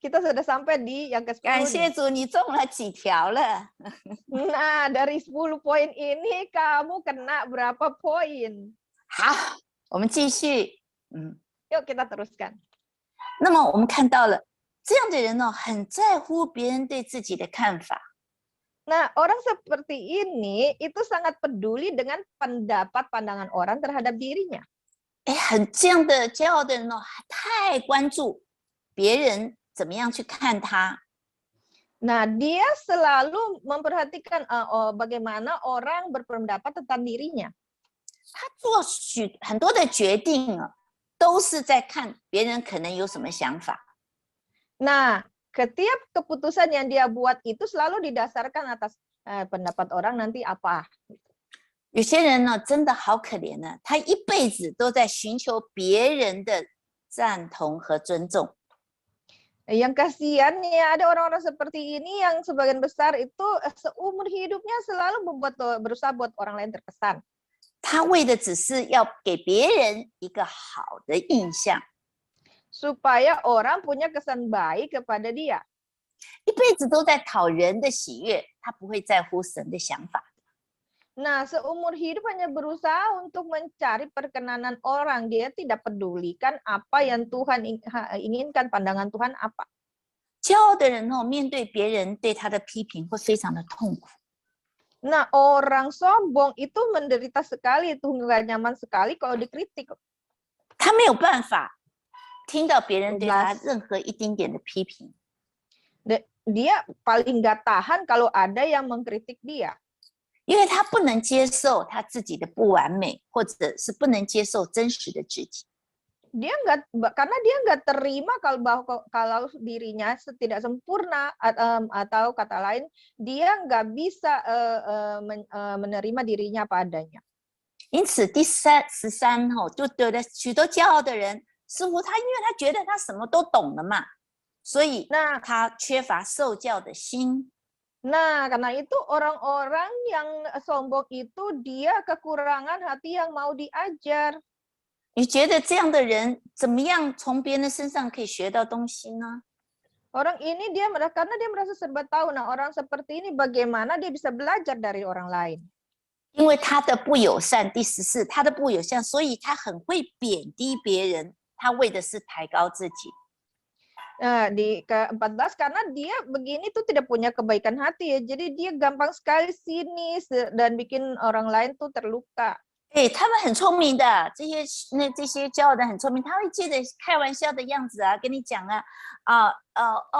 Kita sudah sampai di yang ke-10. 感谢 nih. 主，你中了几条了？ Nah, dari 10 poin ini kamu kena berapa poin? 好，我们继续。Yuk kita teruskan. 那么我们看到了这样的人呢，很在乎别人对自己的看法。 Nah, orang seperti ini itu sangat peduli dengan pendapat pandangan orang terhadap dirinya. 这样的骄傲的人呢，太关注别人怎么样去看他。 Nah, dia selalu memperhatikan bagaimana orang berpendapat tentang dirinya. 他做很多的决定啊，都是在看别人可能有什么想法。 Nah, setiap keputusan yang dia buat itu selalu didasarkan atas pendapat orang nanti apa. 有些人呢，真的好可怜呢，他一辈子都在寻求别人的赞同和尊重。 Yang kasihannya ada orang-orang seperti ini yang sebagian besar itu seumur hidupnya selalu berusaha buat orang lain terkesan. 他为的只是要给别人一个好的印象， Supaya orang punya kesan baik kepada dia. 一辈子都在讨人的喜悦，他不会在乎神的想法。 Nah, seumur hidup hanya berusaha untuk mencari perkenanan orang. Dia tidak pedulikan apa yang Tuhan inginkan, pandangan Tuhan apa. 骄傲的人哦，面对别人对他的批评会非常的痛苦。 Nah, orang sombong itu menderita sekali, itu nggak nyaman sekali kalau dikritik. 他没有办法听到别人对他12任何一丁点的批评， Dia paling nggak tahan kalau ada yang mengkritik dia. 因为他不能接受他自己的不完美，或者是不能接受真实的自己。 Karena dia nggak terima kalau dirinya tidak sempurna, atau kata lain dia nggak bisa menerima dirinya apa adanya. 因此，第13就对了许多骄傲的人，似乎因为他觉得他什么都懂了嘛，所以他缺乏受教的心。 Nah, karena itu orang-orang yang sombong itu dia kekurangan hati yang mau diajar. 你觉得这样的人怎么样从别人身上可以学到东西呢？ Orang ini karena dia merasa serba tahu. Nah, orang seperti ini bagaimana dia bisa belajar dari orang lain? 因为他的不友善，第14，他的不友善，所以他很会贬低别人，他为的是抬高自己。 Di ke-14 karena dia begini tuh tidak punya kebaikan hati ya. Jadi dia gampang sekali sinis dan bikin orang lain tuh terluka. 他们很聪明的，这些骄傲的很聪明，他会借着开玩笑的样子啊，跟你讲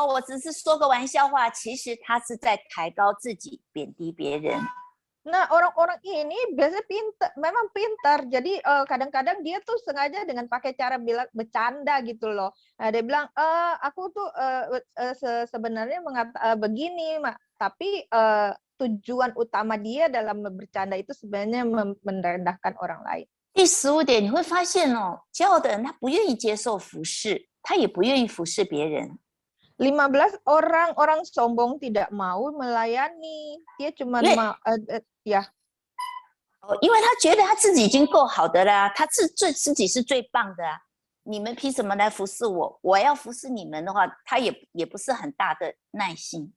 我只是说个玩笑话，其实他是在抬高自己，贬低别人。Nah, orang-orang ini biasanya pintar, memang pintar. Jadi kadang-kadang dia tuh sengaja dengan pakai cara bilang bercanda gitu loh. Nah, dia bilang, aku tuh sebenarnya begini, tapi tujuan utama dia dalam bercanda itu sebenarnya merendahkan orang lain. 第15点，你会发现哦，骄傲的人他不愿意接受服侍，他也不愿意服侍别人。 15 orang sombong tidak mau melayani. Dia cuma 因为 mau ya. 因为他觉得他自己已经够好的啦，他自己是最棒的啊。你们凭什么来服侍我？我要服侍你们的话，他也不是很大的耐心。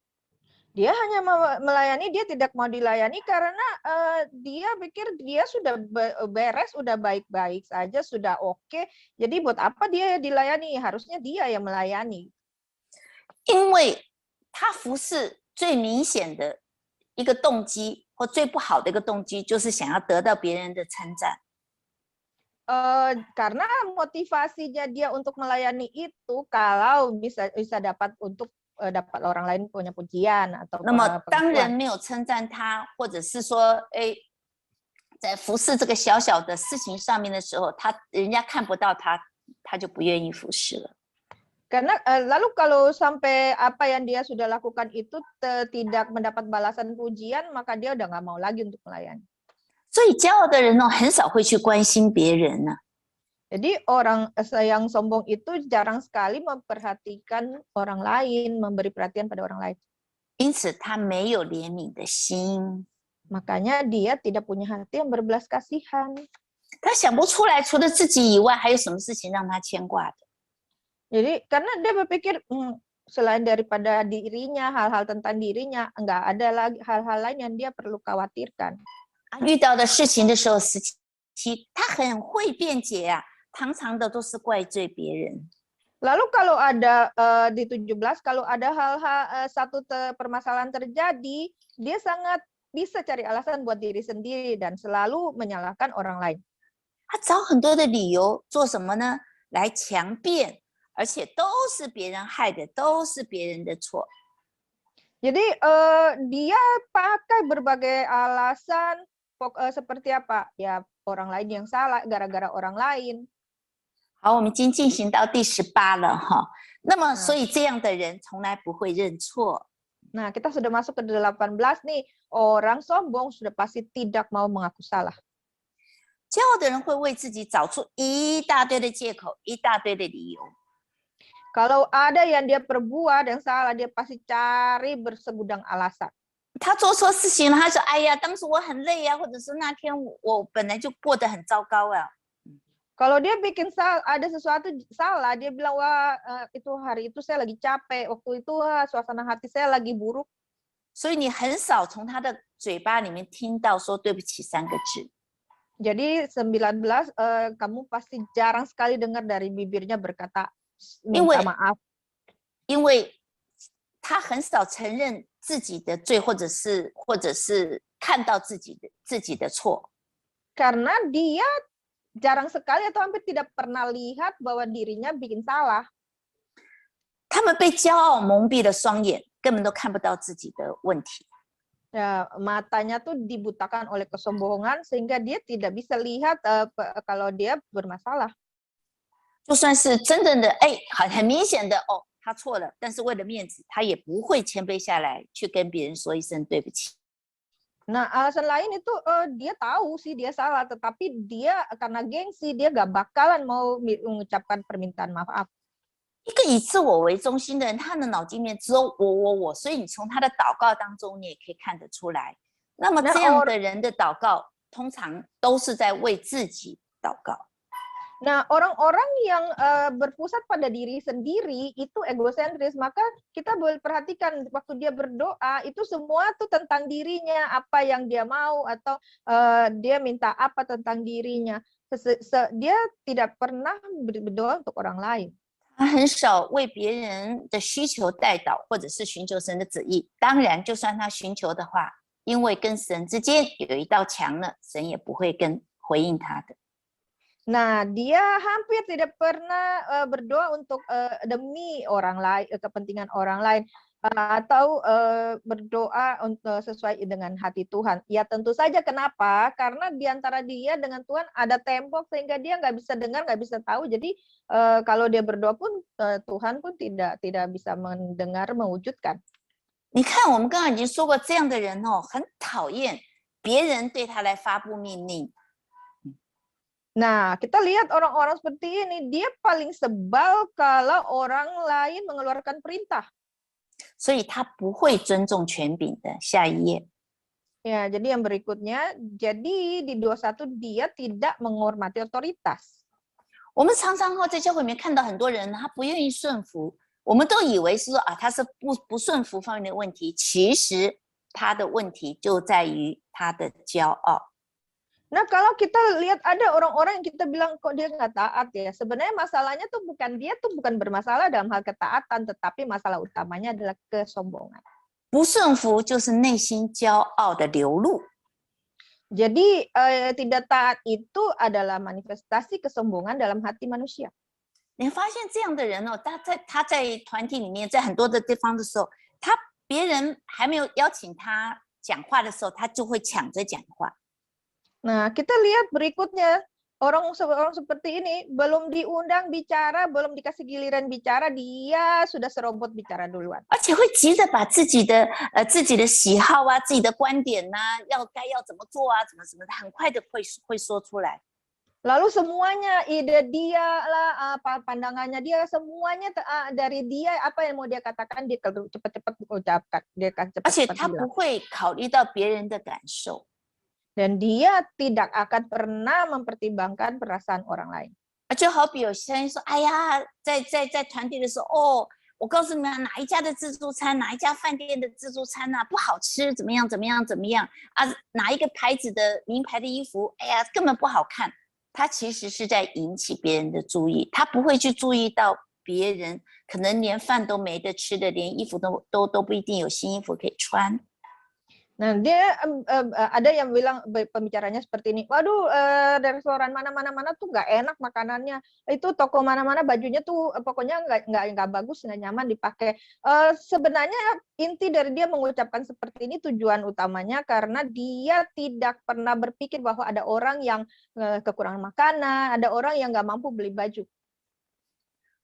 Dia hanya melayani, dia tidak mau dilayani karena dia pikir dia sudah beres, sudah baik-baik saja, sudah oke. Jadi buat apa dia dilayani? Harusnya dia yang melayani. 因为他服侍最明显的一个动机或最不好的一个动机，就是想要得到别人的称赞。 Karena motivasinya dia untuk melayani itu kalau bisa dapat untuk dapat orang lain punya pujian atau 那么当人 pengakuan. 没有称赞他，或者是说，哎，在服侍这个小小的事情上面的时候，人家看不到他，他就不愿意服侍了。 Karena lalu kalau sampai apa yang dia sudah lakukan itu tidak mendapat balasan pujian, maka dia udah nggak mau lagi untuk melayani. 所以骄傲的人呢，很少会去关心别人呢。 Jadi orang yang sombong itu jarang sekali memperhatikan orang lain, memberi perhatian pada orang lain. 因此他没有怜悯的心， Makanya dia tidak punya hati yang berbelas kasihan. 他想不出来除了自己以外，还有什么事情让他牵挂的。 Jadi karena dia berpikir selain daripada dirinya, hal-hal tentang dirinya, enggak ada lagi hal-hal lain yang dia perlu khawatirkan. 遇到的事情的时候，17他很会辩解啊，常常的都是怪罪别人。 Lalu kalau ada di 17, kalau ada hal-hal satu permasalahan terjadi, dia sangat bisa cari alasan buat diri sendiri dan selalu menyalahkan orang lain. 他找很多的理由做什么呢？来强辩，而且都是别人害的，都是别人的错。 Jadi dia pakai berbagai alasan seperti apa? Ya orang lain yang salah, gara-gara orang lain. 好，我们已经进行到第18了哈。那么，所以这样的人从来不会认错。 Nah, kita sudah masuk ke 18 nih. Orang sombong sudah pasti tidak mau mengaku salah. 骄傲的人会为自己找出一大堆的借口，一大堆的理由。 Kalau ada yang dia perbuat yang salah, dia pasti cari bersegudang alasan. 他做错事情了，他说：“哎呀，当时我很累啊，或者是那天我本来就过得很糟糕啊。” Kalau dia bikin ada sesuatu salah, dia bilang, wah itu hari itu saya lagi capek, waktu itu suasana hati saya lagi buruk. 所以你很少从他的嘴巴里面听到说对不起3个字。 Jadi 19 kamu pasti jarang sekali dengar dari bibirnya berkata 因为 minta maaf. 因为他很少承认自己的罪，或者是看到自己的错。 Karena dia jarang sekali atau hampir tidak pernah lihat bahwa dirinya bikin salah. 他们被骄傲蒙蔽了双眼，根本都看不到自己的问题。 Ya, matanya tuh dibutakan oleh kesombongan sehingga dia tidak bisa lihat kalau dia bermasalah. 就算是真正的很明显的哦，他错了，但是为了面子，他也不会谦卑下来去跟别人说一声对不起。 Nah, alasan lain itu dia tahu sih dia salah, tetapi dia karena gengsi dia gak bakalan mau mengucapkan permintaan maaf. 一个以自我为中心的人，他的脑筋里面只有我，所以你从他的祷告当中，你也可以看得出来。那么这样的人的祷告，通常都是在为自己祷告。 Nah, orang-orang yang berpusat pada diri sendiri itu egosentris, maka kita boleh perhatikan waktu dia berdoa itu semua tuh tentang dirinya, apa yang dia mau atau dia minta apa tentang dirinya. Dia tidak pernah berdoa untuk orang lain. 他很少为别人的需求代祷，或者是寻求神的旨意。当然，就算他寻求的话，因为跟神之间有一道墙了，神也不会回应他的。 Nah, dia hampir tidak pernah berdoa untuk demi orang lain, kepentingan orang lain. atau berdoa sesuai dengan hati Tuhan. Ya tentu saja, kenapa? Karena di antara dia dengan Tuhan ada tembok sehingga dia nggak bisa dengar, nggak bisa tahu. Jadi kalau dia berdoa pun Tuhan pun tidak bisa mendengar, mewujudkan. 你看，我们刚刚已经说过，这样的人哦，很讨厌别人对他来发布命令。 Nah, kita lihat orang-orang seperti ini, dia paling sebal kalau orang lain mengeluarkan perintah. 所以他不会尊重权柄的。下一页， Ya, jadi yang berikutnya, jadi di 21 dia tidak menghormati otoritas. 我们常常在教会里面看到很多人，他不愿意顺服，我们都以为是说啊，他是不顺服方面的问题，其实他的问题就在于他的骄傲。 Nah, kalau kita lihat ada orang-orang yang kita bilang kok dia nggak taat ya, sebenarnya masalahnya tuh bukan dia tuh bukan bermasalah dalam hal ketaatan, tetapi masalah utamanya adalah kesombongan. 不顺服就是内心骄傲的流露。 Jadi tidak taat itu adalah manifestasi kesombongan dalam hati manusia. 你发现这样的人哦，他在团体里面，在很多的地方的时候，别人还没有邀请他讲话的时候，他就会抢着讲话。 Nah, kita lihat berikutnya, orang seperti ini belum diundang bicara, belum dikasih giliran bicara, dia sudah serobot bicara duluan. 而且会急着把自己的喜好啊、自己的观点呐、该要怎么做啊、怎么的，很快的会说出来。 Lalu semuanya ide dia lah, pandangannya dia, semuanya dari dia, apa yang mau dia katakan dia cepat-cepat ucapkan, dia akan 而且 cepat-cepat 他 bilang. 不会考虑到别人的感受。 Dan dia tidak akan pernah mempertimbangkan perasaan orang lain. 就好比有些人说：“哎呀，在团体的时候，哦，我告诉你们，哪一家的自助餐，哪一家饭店的自助餐啊，不好吃，怎么样啊？哪一个牌子的名牌的衣服，哎呀，根本不好看。”他其实是在引起别人的注意，他不会去注意到别人可能连饭都没得吃的，连衣服都不一定有新衣服可以穿。 Nah, dia ada yang bilang pembicaranya seperti ini. Waduh, restoran mana tuh nggak enak makanannya. Itu toko mana-mana bajunya tuh pokoknya nggak bagus, nggak nyaman dipakai. Sebenarnya inti dari dia mengucapkan seperti ini tujuan utamanya karena dia tidak pernah berpikir bahwa ada orang yang kekurangan makanan, ada orang yang nggak mampu beli baju.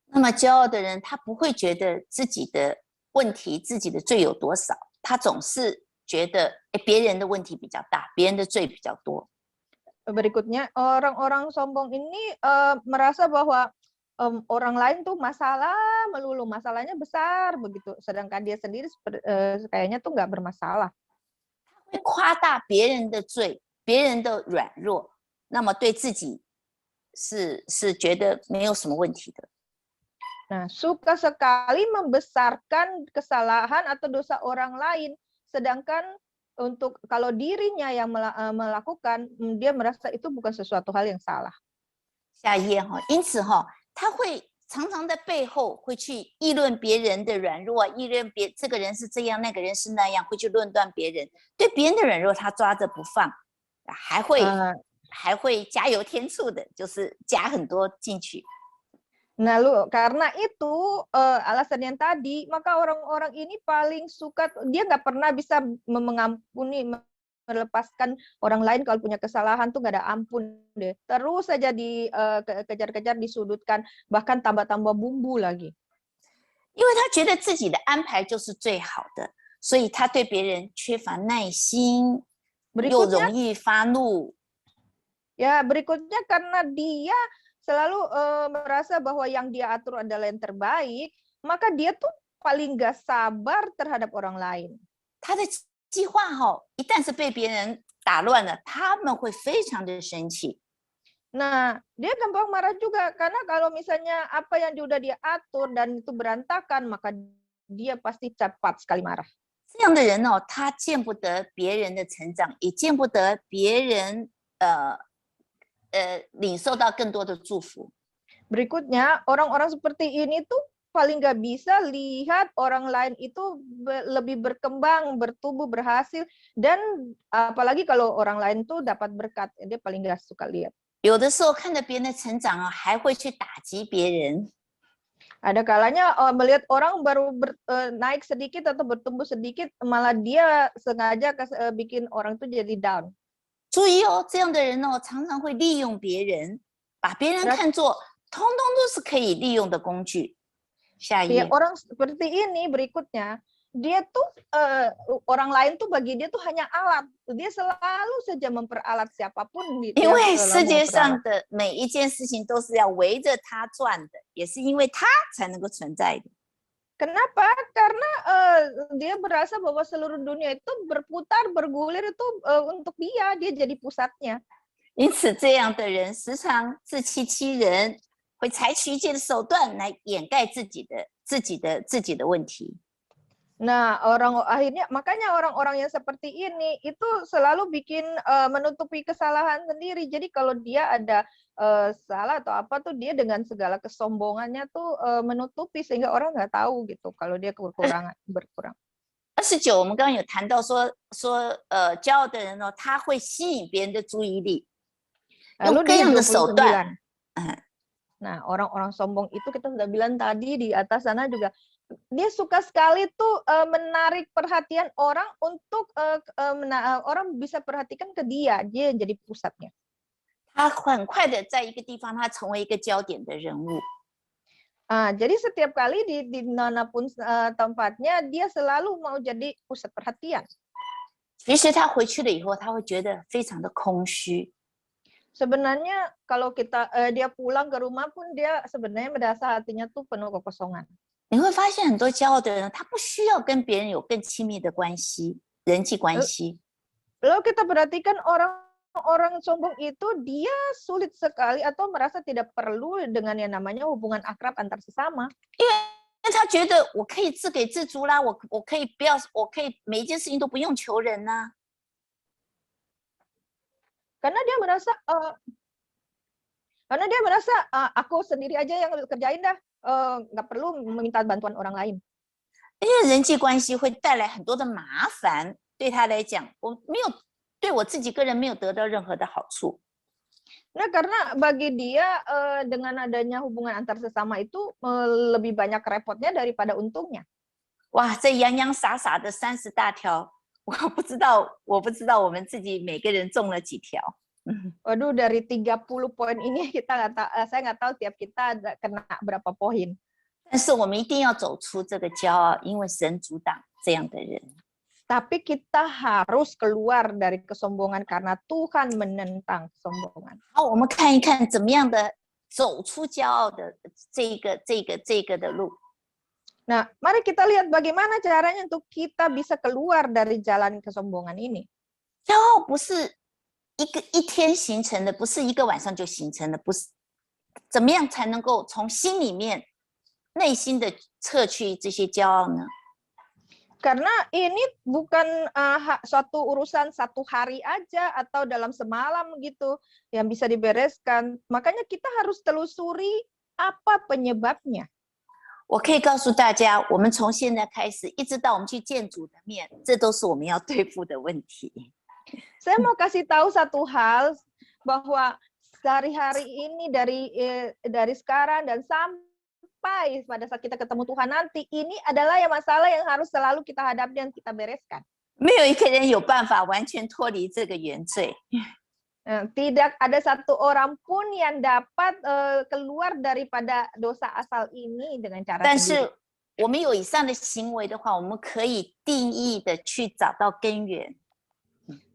那么骄傲的人，他不会觉得自己的问题、自己的罪有多少，他总是 觉得别人的问题比较大，别人的罪比较多。 Berikutnya, orang-orang sombong ini merasa bahwa orang lain tuh masalah melulu, masalahnya besar begitu, sedangkan dia sendiri kayaknya tuh nggak bermasalah. 会夸大别人的罪、别人的软弱，那么对自己是觉得没有什么问题的。 Nah, suka sekali membesarkan kesalahan atau dosa orang lain. Sedangkan untuk kalau dirinya yang melakukan, dia merasa itu bukan sesuatu hal yang salah. 下一页哈，因此哈，他会常常在背后会去议论别人的软弱，议论这个人是这样，那个人是那样，会去论断别人，对别人的软弱他抓着不放，还会加油添醋的，就是加很多进去。 Nah, karena itu alasan yang tadi, maka orang-orang ini paling suka, dia nggak pernah bisa mengampuni, melepaskan orang lain kalau punya kesalahan tuh nggak ada ampun deh. Terus saja dikejar-kejar, disudutkan, bahkan tambah-tambah bumbu lagi. 因为他觉得自己的安排就是最好的，所以他对别人缺乏耐心，又容易发怒。 Ya, berikutnya karena dia selalu merasa bahwa yang dia atur adalah yang terbaik, maka dia tuh paling gak sabar terhadap orang lain. 他的计划一旦是被别人打乱了，他们会非常的生气。 Nah, dia gampang marah juga karena kalau misalnya apa yang udah dia atur dan itu berantakan, maka dia pasti cepat sekali marah. 这样的人他见不得别人的成长，也见不得别人领受到更多的祝福。 Berikutnya, orang-orang seperti ini tuh paling nggak bisa lihat orang lain itu lebih berkembang, bertumbuh, berhasil, dan apalagi kalau orang lain tuh dapat berkat, dia paling nggak suka lihat. 有的时候看着别人的成长还会去打击别人。Ada kalanya melihat orang baru naik sedikit atau bertumbuh sedikit, malah dia sengaja bikin orang itu jadi down. 注意哦，这样的人哦，常常会利用别人，把别人 Berat- 看作通通都是可以利用的工具。下一 Ya, 页， orang seperti ini berikutnya, dia tuh orang lain tuh bagi dia tuh hanya alat. Dia selalu saja memperalat siapapun. 因 Dia 为 selalu 世界 memperalat. 上的每一件事情都是要围着他转的，也是因为他才能够存在的。 Kenapa? Karena dia berasa bahwa seluruh dunia itu berputar, bergulir itu untuk dia jadi pusatnya. 因此，这样的人时常自欺欺人，会采取一切的手段来掩盖自己的问题。 Nah, makanya orang-orang yang seperti ini itu selalu bikin menutupi kesalahan sendiri. Jadi kalau dia ada salah atau apa tuh dia dengan segala kesombongannya tuh menutupi sehingga orang nggak tahu gitu kalau dia berkurang. 29，我们刚刚有谈到说，骄傲的人哦，他会吸引别人的注意力，用 Lalu 各 di 样的手段。 Nah, orang-orang sombong itu kita sudah bilang tadi di atas sana juga, dia suka sekali tuh menarik perhatian orang untuk orang bisa perhatikan ke dia jadi pusatnya. 他很快的在一个地方，他成为一个焦点的人物。 Jadi setiap kali di manapun tempatnya dia selalu mau jadi pusat perhatian. 其实他回去了以后，他会觉得非常的空虚。 Sebenarnya kalau dia pulang ke rumah pun dia sebenarnya merasa hatinya tuh penuh kekosongan. 你会发现很多骄傲的人，他不需要跟别人有更亲密的关系、人际关系。 Lalu kita perhatikan orang sombong itu dia sulit sekali atau merasa tidak perlu dengan yang namanya hubungan akrab antar sesama. 因为他觉得我可以自给自足啦，我可以不要，我可以每一件事情都不用求人呐。 Karena dia merasa aku sendiri aja yang kerjain dah, nggak perlu meminta bantuan orang lain. 因为人际关系会带来很多的麻烦，对他来讲，对我自己个人没有得到任何的好处。 Nah, karena bagi dia dengan adanya hubungan antar sesama itu lebih banyak repotnya daripada untungnya. 哇，这洋洋洒洒的30大条，我不知道我们自己每个人中了几条。 Waduh, dari 30 poin ini saya nggak tahu tiap kita kena berapa poin. 但是我们一定要走出这个骄傲，因为神阻挡这样的人。 Tapi kita harus keluar dari kesombongan karena Tuhan menentang kesombongan. 好，我们看一看怎么样的走出骄傲的这个的路。 Nah, mari kita lihat bagaimana caranya untuk kita bisa keluar dari jalan kesombongan ini. 骄傲不是一天形成的，不是一个晚上就形成的，不是怎么样才能够从心里面、内心的撤去这些骄傲呢？ Karena ini bukan suatu urusan satu hari aja atau dalam semalam gitu yang bisa dibereskan. Makanya kita harus telusuri apa penyebabnya. 我可以告诉大家，我们从现在开始，一直到我们去见主的面，这都是我们要对付的问题。 Saya mau kasih tahu satu hal bahwa sehari-hari ini dari sekarang dan sampai pada saat kita ketemu Tuhan nanti, ini adalah masalah yang harus selalu kita hadapi dan kita bereskan. 没有一个人有办法完全脱离这个原罪。 Tidak ada satu orang pun yang dapat keluar daripada dosa asal ini dengan cara 但 sendiri. 是我们有以上的行为的话，我们可以定义的去找到根源。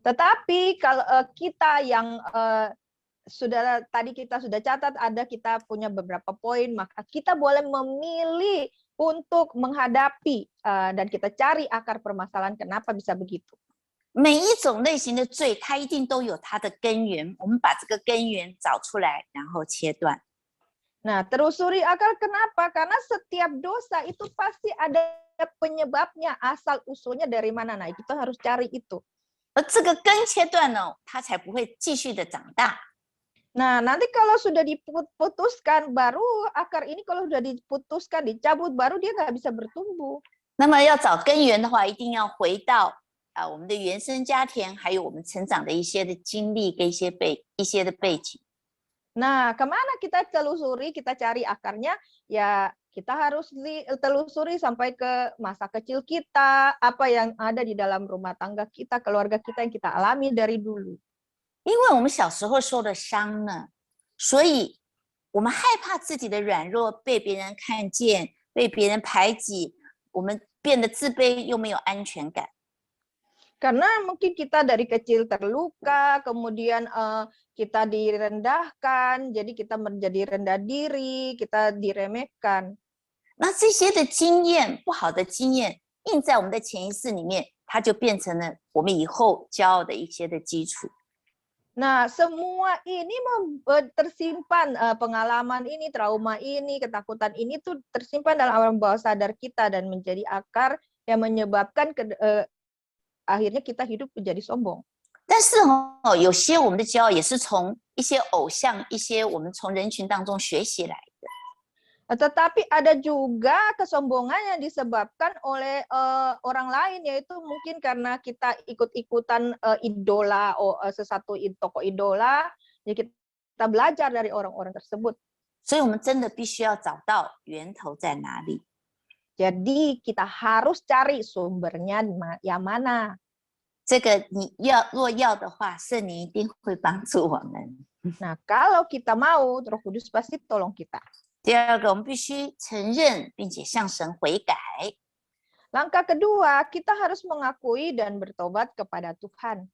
Tetapi kalau kita yang tadi kita sudah catat kita punya beberapa poin, maka kita boleh memilih untuk menghadapi dan kita cari akar permasalahan kenapa bisa begitu. 每一种类型的罪，它一定都有它的根源。我们把这个根源找出来，然后切断。 Nah, telusuri akar kenapa? Karena setiap dosa itu pasti ada penyebabnya, asal usulnya dari mana. Nah, kita harus cari itu. 而这个根切断呢，它才不会继续的长大。 Nah, nanti kalau sudah diputuskan, baru akar ini kalau sudah diputuskan, dicabut, baru dia nggak bisa bertumbuh. 那么要找根源的话，一定要回到我们的原生家庭，还有我们成长的一些的经历跟一些的背景。 Nah, kemana kita telusuri, kita cari akarnya? Ya, kita harus telusuri sampai ke masa kecil kita, apa yang ada di dalam rumah tangga kita, keluarga kita yang kita alami dari dulu. 因为我们小时候受的伤呢，所以我们害怕自己的软弱被别人看见，被别人排挤，我们变得自卑又没有安全感。 Karena mungkin kita dari kecil terluka, kemudian kita direndahkan, jadi kita menjadi rendah diri, kita diremehkan. 那这些的经验，不好的经验，印在我们的潜意识里面，它就变成了我们以后骄傲的一些的基础。 Nah, semua ini tersimpan, pengalaman ini, trauma ini, ketakutan ini tuh tersimpan dalam alam bawah sadar kita dan menjadi akar yang menyebabkan akhirnya kita hidup menjadi sombong. 但是有些我们的骄傲也是从一些偶像、一些我们从人群当中学习来的。 Tetapi ada juga kesombongan yang disebabkan oleh orang lain, yaitu mungkin karena kita ikut-ikutan idola, sesuatu tokoh idola, jadi kita belajar dari orang-orang tersebut. 所以我们真的必须要找到源头在哪里。 Jadi kita harus cari sumbernya yang mana. 这个你若要的话，圣灵一定会帮助我们。 Nah, kalau kita mau, Roh Kudus pasti tolong kita. 第二个，我们必须承认并且向神悔改。 Langkah kedua, kita harus mengakui dan bertobat kepada Tuhan.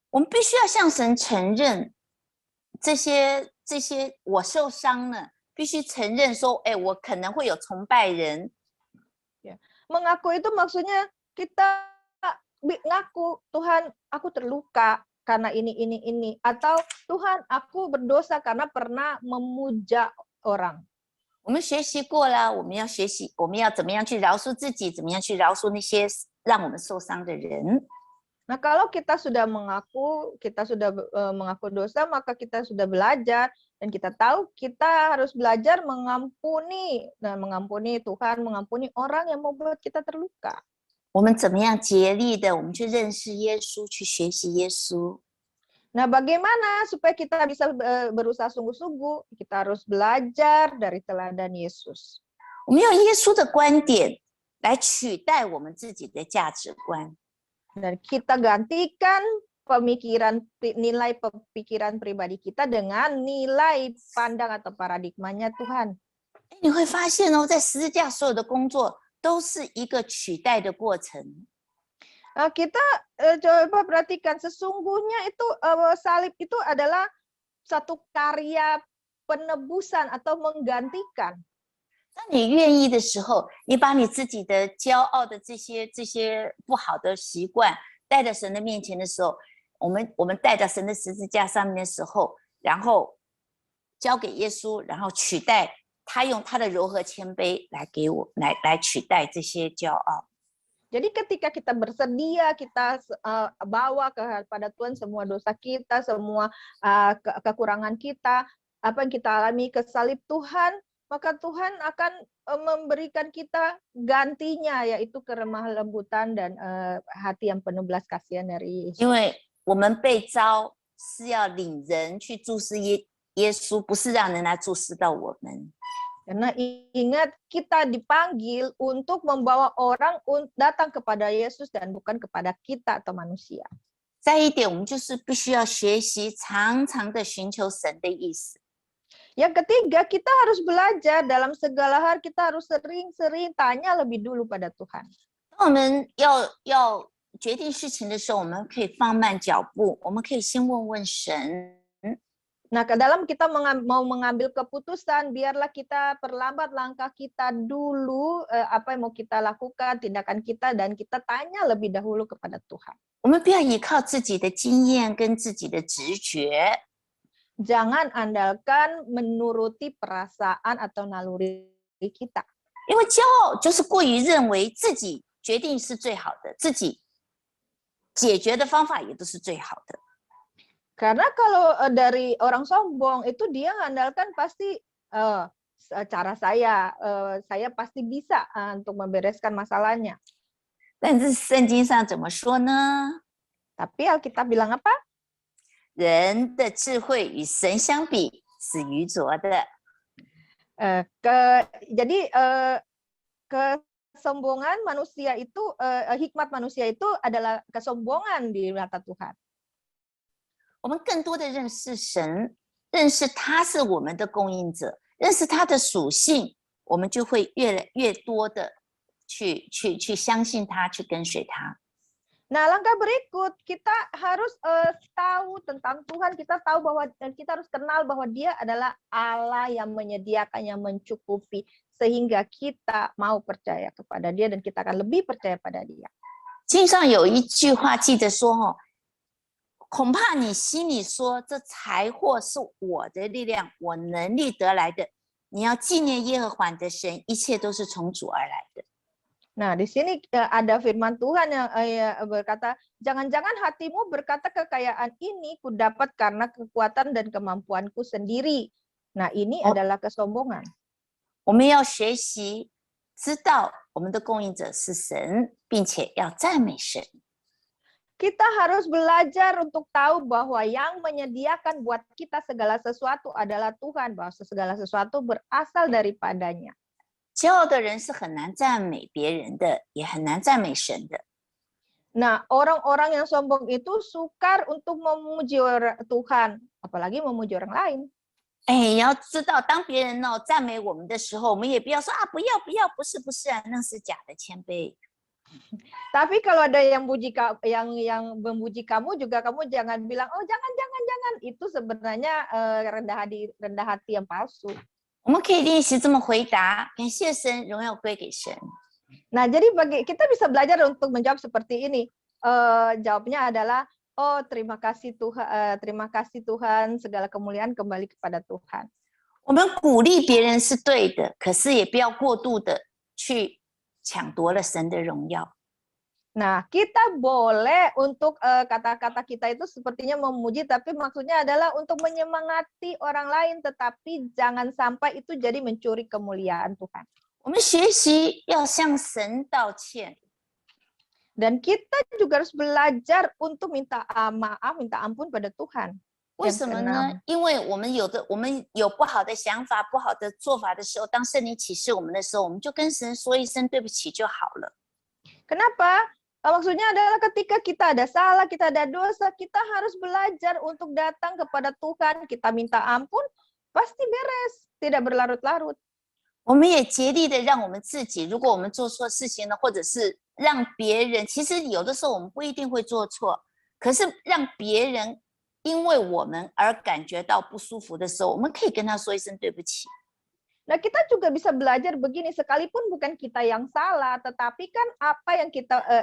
我们必须要向神承认这些我受伤了，必须承认说，哎，我可能会有崇拜人。 Mengaku itu maksudnya kita ngaku, Tuhan, aku terluka karena ini. Atau Tuhan, aku berdosa karena pernah memuja orang. 我们学习过了，我们要学习，我们要怎么样去饶恕自己，怎么样去饶恕那些让我们受伤的人。 Nah, kalau kita sudah mengaku, kita sudah mengaku dosa, maka kita sudah belajar dan kita tahu kita harus belajar mengampuni. Nah, mengampuni Tuhan, mengampuni orang yang membuat kita terluka. 我们怎么样竭力的，我们去认识耶稣，去学习耶稣。 Nah, bagaimana supaya kita bisa berusaha sungguh-sungguh? Kita harus belajar dari teladan Yesus. 我们用耶稣的观点来取代我们自己的价值观。 Dan kita gantikan nilai pemikiran pribadi kita dengan nilai pandang atau paradigmanya Tuhan. 你会发现哦，在十字架所有的工作都是一个取代的过程。 Kita coba perhatikan, sesungguhnya itu salib itu adalah satu karya penebusan atau menggantikan. 当你愿意的时候，你把你自己的骄傲的这些不好的习惯带到神的面前的时候，我们带到神的十字架上面的时候，然后交给耶稣，然后取代他用他的柔和谦卑来给我来取代这些骄傲。 Jadi ketika kita bersedia, kita bawa kepada Tuhan semua dosa kita, semua kekurangan kita, apa yang kita alami ke salib Tuhan, maka Tuhan akan memberikan kita gantinya, yaitu keremah lembutan dan hati yang penuh belas kasihan dari Yesus. 因为我们被召是要领人去注视耶稣，不是让人来注视到我们。 Karena ingat, kita dipanggil untuk membawa orang datang kepada Yesus dan bukan kepada kita atau manusia. 再一点，我们就是必须要学习常常的寻求神的意思。 Yang ketiga, kita harus belajar dalam segala hal, kita harus sering-sering tanya lebih dulu pada Tuhan. 当我们要决定事情的时候，我们可以放慢脚步，我们可以先问问神。 Nah, ke dalam kita mau mengambil keputusan, biarlah kita perlambat langkah kita dulu, apa yang mau kita lakukan, tindakan kita, dan kita tanya lebih dahulu kepada Tuhan. 我们不要依靠自己的经验跟自己的直觉， Jangan andalkan menuruti perasaan atau naluri kita. 因为骄傲就是过于认为自己决定是最好的，自己解决的方法也都是最好的。 Karena kalau dari orang sombong itu dia mengandalkan pasti cara saya pasti bisa untuk membereskan masalahnya. 但是圣经上怎么说呢？ Tapi Alkitab bilang apa? 人的智慧与神相比是愚拙的。Jadi kesombongan manusia itu, hikmat manusia itu adalah kesombongan di mata Tuhan. 我们更多的认识神，认识他是我们的供应者，认识他的属性，我们就会越来越多的去相信他，去跟随他。 Nah, langkah berikut kita harus tahu tentang Tuhan, kita tahu bahwa kita harus kenal bahwa Dia adalah Allah yang menyediakan, yang mencukupi, sehingga kita mau percaya kepada Dia dan kita akan lebih percaya pada Dia. 经上有一句话记得说哦，恐怕你心里说这财货是我的力量，我能力得来的。你要纪念耶和华你的神，一切都是从主而来的。 Nah, di sini ada firman Tuhan yang berkata, jangan-jangan hatimu berkata kekayaan ini kudapat karena kekuatan dan kemampuanku sendiri. Nah, ini adalah kesombongan. 我们要学习知道我们的供应者是神，并且要赞美神。 Kita harus belajar untuk tahu bahwa yang menyediakan buat kita segala sesuatu adalah Tuhan, bahwa segala sesuatu berasal daripadanya. 骄傲的人是很难赞美别人的，也很难赞美神的。 Nah, orang-orang yang sombong itu sukar untuk memuji Tuhan, apalagi memuji orang lain. 哎，要知道，当别人赞美我们的时候，我们也不要说啊，不要不要，不是不是啊，那是假的谦卑。 Tapi kalau ada yang memuji kamu juga kamu jangan bilang oh jangan. Itu sebenarnya rendah hati yang palsu. 我们可以练习这么回答：感谢神，荣耀归给神。 Nah, jadi kita bisa belajar untuk menjawab seperti ini. Jawabnya adalah oh terima kasih Tuhan, segala kemuliaan kembali kepada Tuhan. 我们鼓励别人是对的，可是也不要过度的去抢夺了神的荣耀。 Nah, kita boleh untuk kata-kata kita itu sepertinya memuji, tapi maksudnya adalah untuk menyemangati orang lain, tetapi jangan sampai itu jadi mencuri kemuliaan Tuhan. 我们学习要向神道歉。 Dan kita juga harus belajar untuk minta maaf, minta ampun pada Tuhan. 为什么呢？因为我们有不好的想法、不好的做法的时候，当圣灵启示我们的时候，我们就跟神说一声对不起就好了。 Kenapa? Maksudnya adalah ketika kita ada salah, kita ada dosa, kita harus belajar untuk datang kepada Tuhan, kita minta ampun, pasti beres, tidak berlarut-larut. 我们也竭力的让我们自己，如果我们做错事情了，或者是让别人，其实有的时候我们不一定会做错，可是让别人因为我们而感觉到不舒服的时候，我们可以跟他说一声对不起。 Nah, kita juga bisa belajar begini, sekalipun bukan kita yang salah, tetapi kan apa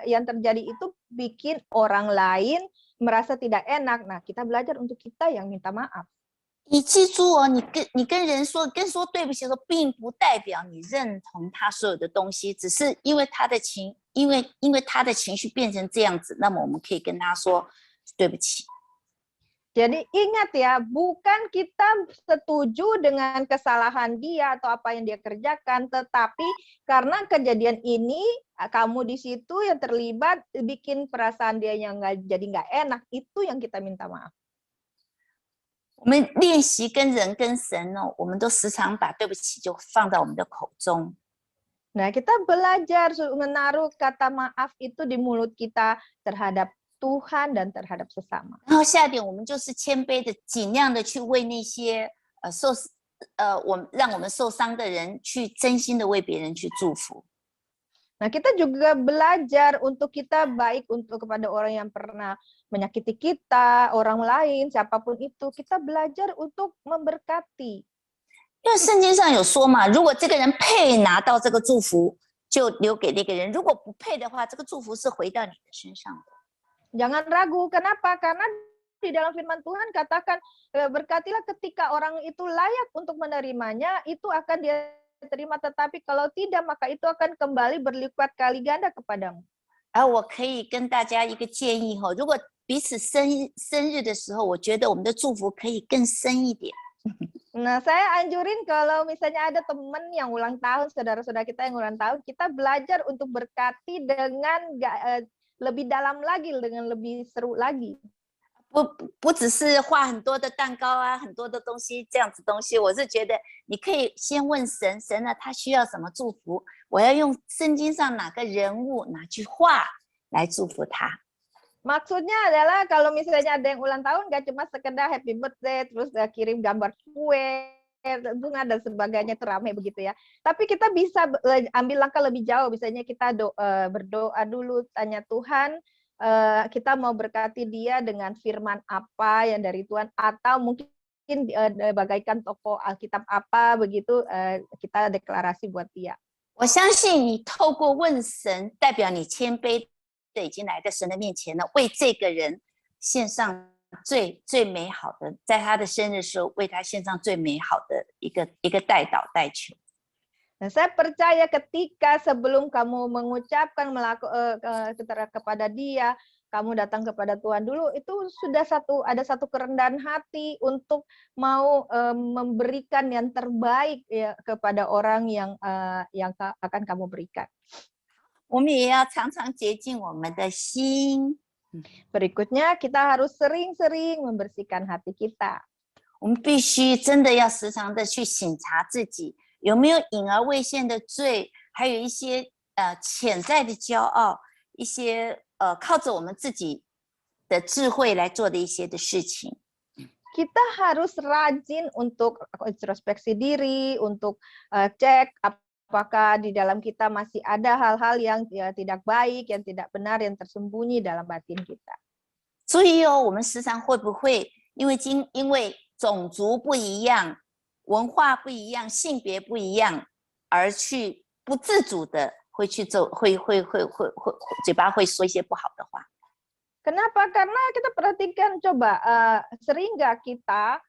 yang terjadi itu bikin orang lain merasa tidak enak. Nah, kita belajar untuk kita yang minta maaf. 你记住哦，你跟人说对不起的时候，并不代表你认同他所有的东西，只是因为他的情绪变成这样子，那么我们可以跟他说对不起。 Jadi ingat ya, bukan kita setuju dengan kesalahan dia atau apa yang dia kerjakan, tetapi karena kejadian ini kamu di situ yang terlibat bikin perasaan dia yang jadi nggak enak, itu yang kita minta maaf. 我们练习跟人跟神哦，我们都时常把对不起就放到我们的口中。 Nah, kita belajar menaruh kata maaf itu di mulut kita terhadap Tuhan dan terhadap sesama. 然后下一点，我们就是谦卑的，尽量的去为那些让我们受伤的人，去真心的为别人去祝福。 Nah, kita juga belajar untuk kita baik untuk kepada orang yang pernah menyakiti kita, orang lain, siapapun itu, kita belajar untuk memberkati. 因为圣经上有说嘛，如果这个人配拿到这个祝福，就留给那个人；如果不配的话，这个祝福是回到你的身上的。 Jangan ragu, kenapa? Karena di dalam firman Tuhan katakan, berkatilah ketika orang itu layak untuk menerimanya, itu akan dia terima, tetapi kalau tidak, maka itu akan kembali berlipat kali ganda kepadamu. 而我可以跟大家一个建议哈，如果彼此生日的时候，我觉得我们的祝福可以更深一点。 Nah, saya anjurin kalau misalnya ada teman yang ulang tahun, saudara-saudara kita yang ulang tahun, kita belajar untuk berkati dengan lebih dalam lagi, dengan lebih seru lagi. 不只是画很多的蛋糕啊，很多的东西这样子东西，我是觉得你可以先问神，神呢他需要什么祝福，我要用圣经上哪个人物哪句话来祝福他。Maksudnya adalah kalau misalnya ada yang ulang tahun nggak cuma sekedar happy birthday terus kirim gambar kue, bunga dan sebagainya itu ramai begitu ya. Tapi kita bisa ambil langkah lebih jauh, misalnya kita berdoa dulu, tanya Tuhan, kita mau berkati dia dengan firman apa yang dari Tuhan, atau mungkin bagaikan toko Alkitab apa begitu, kita deklarasi buat dia. 我相信你透过问神，代表你谦卑的已经来到神的面前了，为这个人献上最美好的，在他的生日时候为他献上最美好的一个代祷代求。Nah, saya percaya ketika sebelum kamu mengucapkan kepada dia, kamu datang kepada Tuhan dulu, itu sudah ada satu kerendahan hati untuk mau memberikan yang terbaik ya kepada orang yang akan kamu berikan. 我们也要常常洁净我们的心。Berikutnya kita harus sering-sering membersihkan hati kita. 我们必须真的要时常的去省察自己有没有隐而未现的罪，还有一些潜在的骄傲，一些靠着我们自己的智慧来做的一些的事情。Kita harus rajin untuk introspeksi diri, untuk cek apakah di dalam kita masih ada hal-hal yang tidak baik, yang tidak benar, yang tersembunyi dalam batin kita. 所以我们时常会不会因为种族不一样、文化不一样、性别不一样，而去不自主的会去走，会嘴巴会说一些不好的话。 Kenapa? Karena kita perhatikan, coba sering nggak kita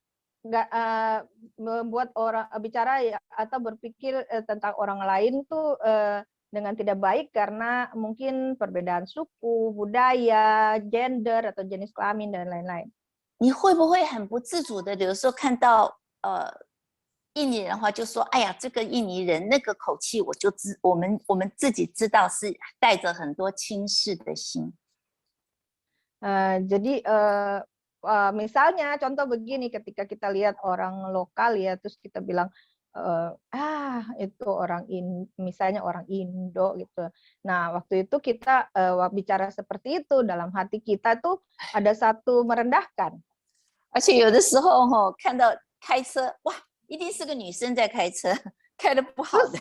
membuat orang bicara atau berpikir tentang orang lain tuh dengan tidak baik karena mungkin perbedaan suku, budaya, gender atau jenis kelamin dan lain-lain. 你会不会很不自主的，有时候看到印尼人的话，就说：“哎呀，这个印尼人那个口气，我们自己知道是带着很多轻视的心。” Jadi misalnya contoh begini, ketika kita lihat orang lokal ya, terus kita bilang itu misalnya orang Indo gitu. Nah waktu itu kita bicara seperti itu, dalam hati kita tuh ada satu merendahkan. 而且有的时候看到开车，哇，一定是个女生在开车，开得不好的。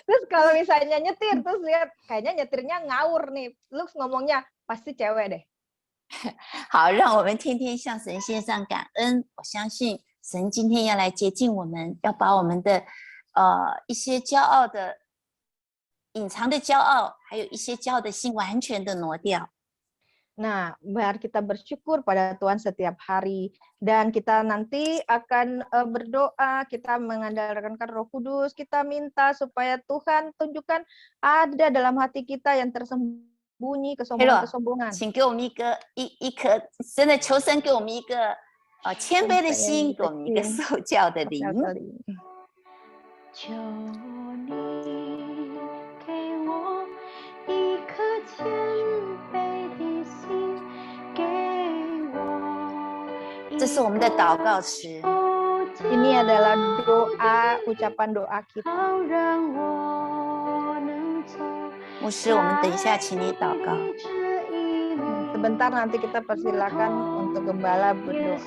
Terus kalau misalnya nyetir, terus lihat kayaknya nyetirnya ngawur nih, terus ngomongnya pasti cewek deh. 好，让我们天天向神献上感恩。我相信神今天要来洁净我们，要把我们的一些骄傲的、隐藏的骄傲，还有一些骄傲的心完全的挪掉。 Nah, biar kita bersyukur pada Tuhan setiap hari, dan kita nanti akan berdoa, kita mengandalkan Roh Kudus, kita minta supaya Tuhan tunjukkan ada dalam hati kita yang tersembunyi kesombongan-kesombongan. 请给我们一颗，真的求神给我们一个谦卑的心，给我们一个受教的灵。求你给我一颗谦卑的心，给我。这是我们的祷告词。 Ini adalah doa, ucapan doa kita. 牧师，我们等一下请你祷告。 Sebentar nanti kita persilakan untuk gembala berdoa.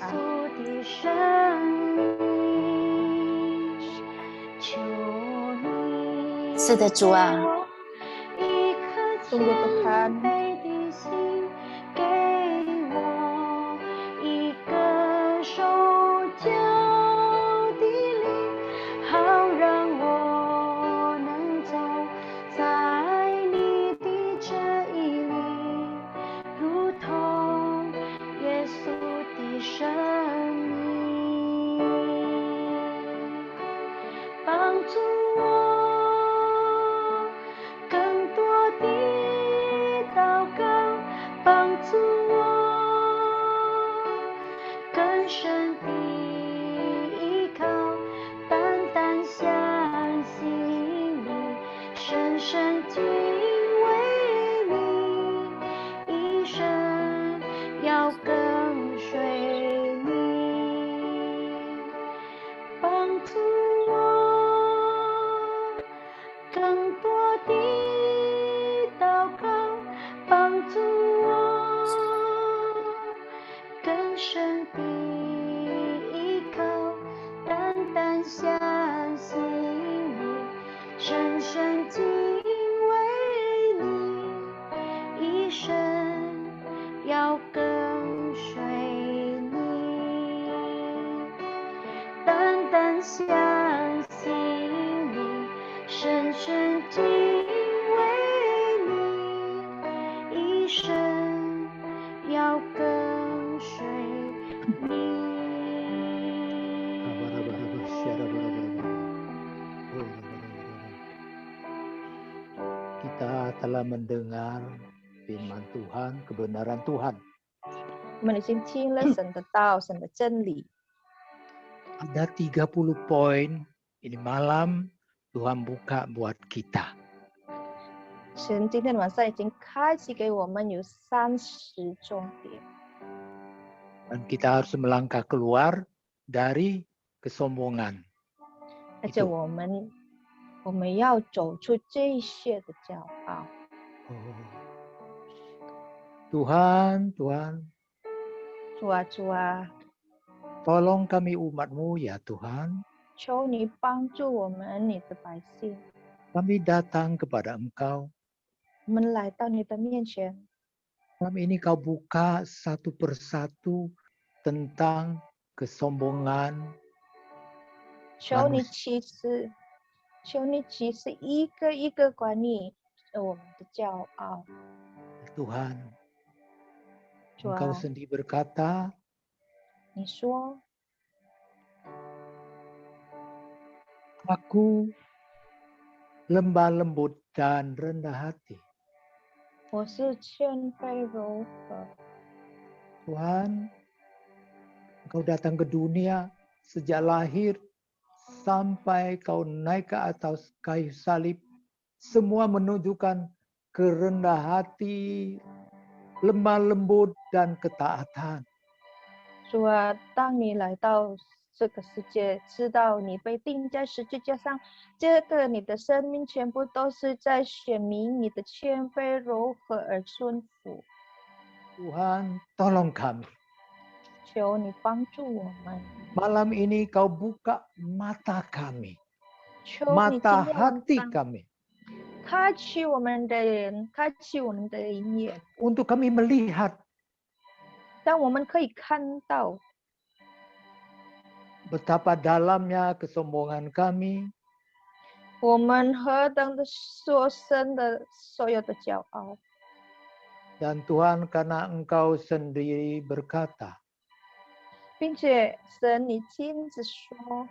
是的，主啊， Sungguh Tuhan, 帮助我更多的祷告，帮助我更深的依靠，单单相信你，深深敬畏你，一生要更助我，更深地依靠，单单相信你，深深敬畏你，一生要跟随你，单单相信你，深深敬畏你，一生要跟随你。Kita telah mendengar firman Tuhan, kebenaran Tuhan. 我们已经听了神的道，神的真理。 Ada 30 poin ini malam Tuhan buka buat kita. 神今天晚上已经开启给我们有30重点， Dan kita harus melangkah keluar dari kesombongan. 而且我们要走出这些的骄傲。 Tuhan, 主啊， tolong kami umat-Mu ya Tuhan. 求你帮助我们，你的百姓， Kami datang kepada Engkau. 我们来到你的面前。 Malam ini Kau buka satu persatu tentang kesombongan. 求你启示一个一个管理我们的骄傲。 Tuhan, 主啊， Engkau sendiri berkata, 你说 Aku lembah lembut dan rendah hati. 我是谦卑柔和。 Tuhan, Engkau datang ke dunia sejak lahir sampai Kau naik ke atas kayu salib. Semua menunjukkan kerendah hati, lemah lembut, dan ketaatan. 主啊，当你来到这个世界，知道你被钉在十字架上，这个你的生命全部都是在显明你的谦卑柔和而顺服。 Tuhan, tolong kami. 求你帮助我们， Malam ini Kau buka mata kami, 求你今 mata 天晚 hati 上 kami, 开启我们的人，开启我们的灵眼， untuk kami melihat 让我们可以看到 betapa dalamnya kesombongan kami, 我们何等的所生的所有的骄傲。 dan Tuhan karena Engkau sendiri berkata, 并且神你亲自说，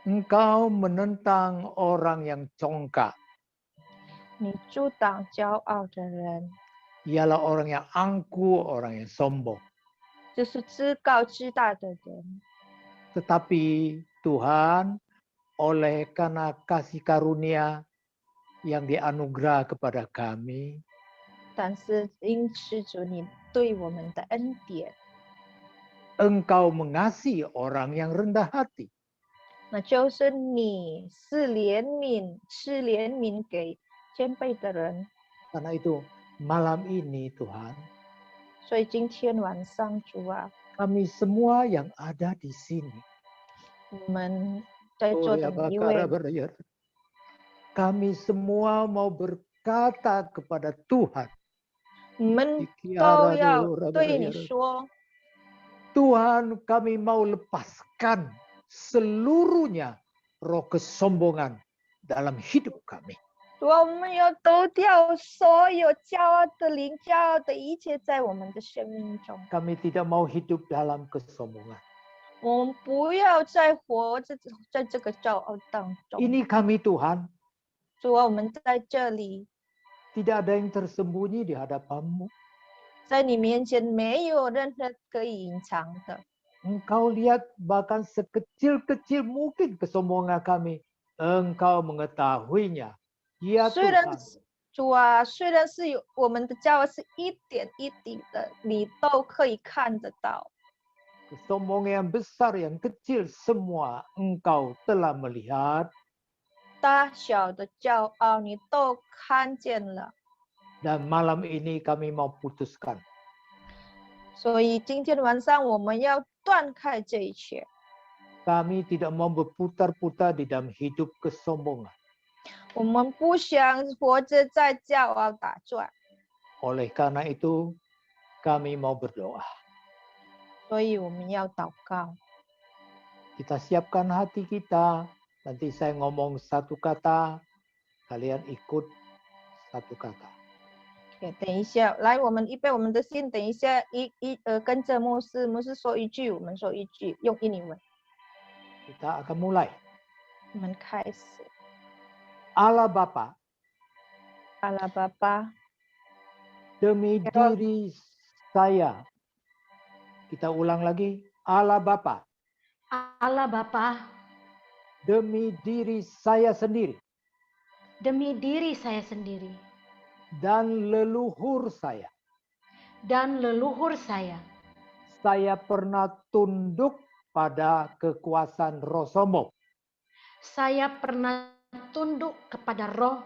Engkau menentang orang yang congkak, 你阻挡骄傲的人， ialah orang yang angkuh, orang yang sombong. 就是自高自大的人。 Tetapi Tuhan, oleh karena kasih karunia yang dianugerah kepada kami, 但是因此主你对我们的恩典， Engkau mengasihi orang yang rendah hati. 那就是你是怜悯给谦卑的人。 Karena itu malam ini Tuhan, 所以今天晚上主啊， kami semua yang ada di sini, 我们在座的每一位， kami semua mau berkata kepada Tuhan, 我们都要对你说， Tuhan, kami mau lepaskan seluruhnya roh kesombongan dalam hidup kami. 主啊，我们要丢掉所有骄傲的灵、骄傲的一切在我们的生命中。 Kami tidak mau hidup dalam kesombongan. 我们不要再活在这个骄傲当中。 Ini kami Tuhan, 主啊，我们在这里， tidak ada yang tersembunyi di hadapan-Mu. 在你面前没有任何可以隐藏的。 Engkau lihat bahkan sekecil-kecil mungkin kesombongan kami, Engkau mengetahuinya. Ya 虽然 Tuhan, 主啊，虽然是有我们的骄傲是一点一滴的，你都可以看得到。 kesombongan yang besar, yang kecil, semua Engkau telah melihat. 大小的骄傲你都看见了。Dan malam ini kami mau putuskan. 所以今天晚上我们要断开这一切， Kami tidak mau berputar-putar di dalam hidup kesombongan. 我们不想活着在骄傲打转， Oleh karena itu, kami mau berdoa. 所以我们要祷告。 Kita siapkan hati kita. Nanti saya ngomong satu kata, kalian ikut satu kata. 等一下，来，我们预备我们的心，等一下跟着牧师，牧师说一句，我们说一句，用印尼文， Kita akan mulai. 我们开始。 Allah Bapa, Allah Bapa, demi diri saya. Kita ulang lagi. Allah Bapa, Allah Bapa, demi diri saya sendiri demi diri saya sendiri dan leluhur saya. dan leluhur saya Pernah tunduk pada kekuasaan roh sombong. Saya pernah tunduk kepada roh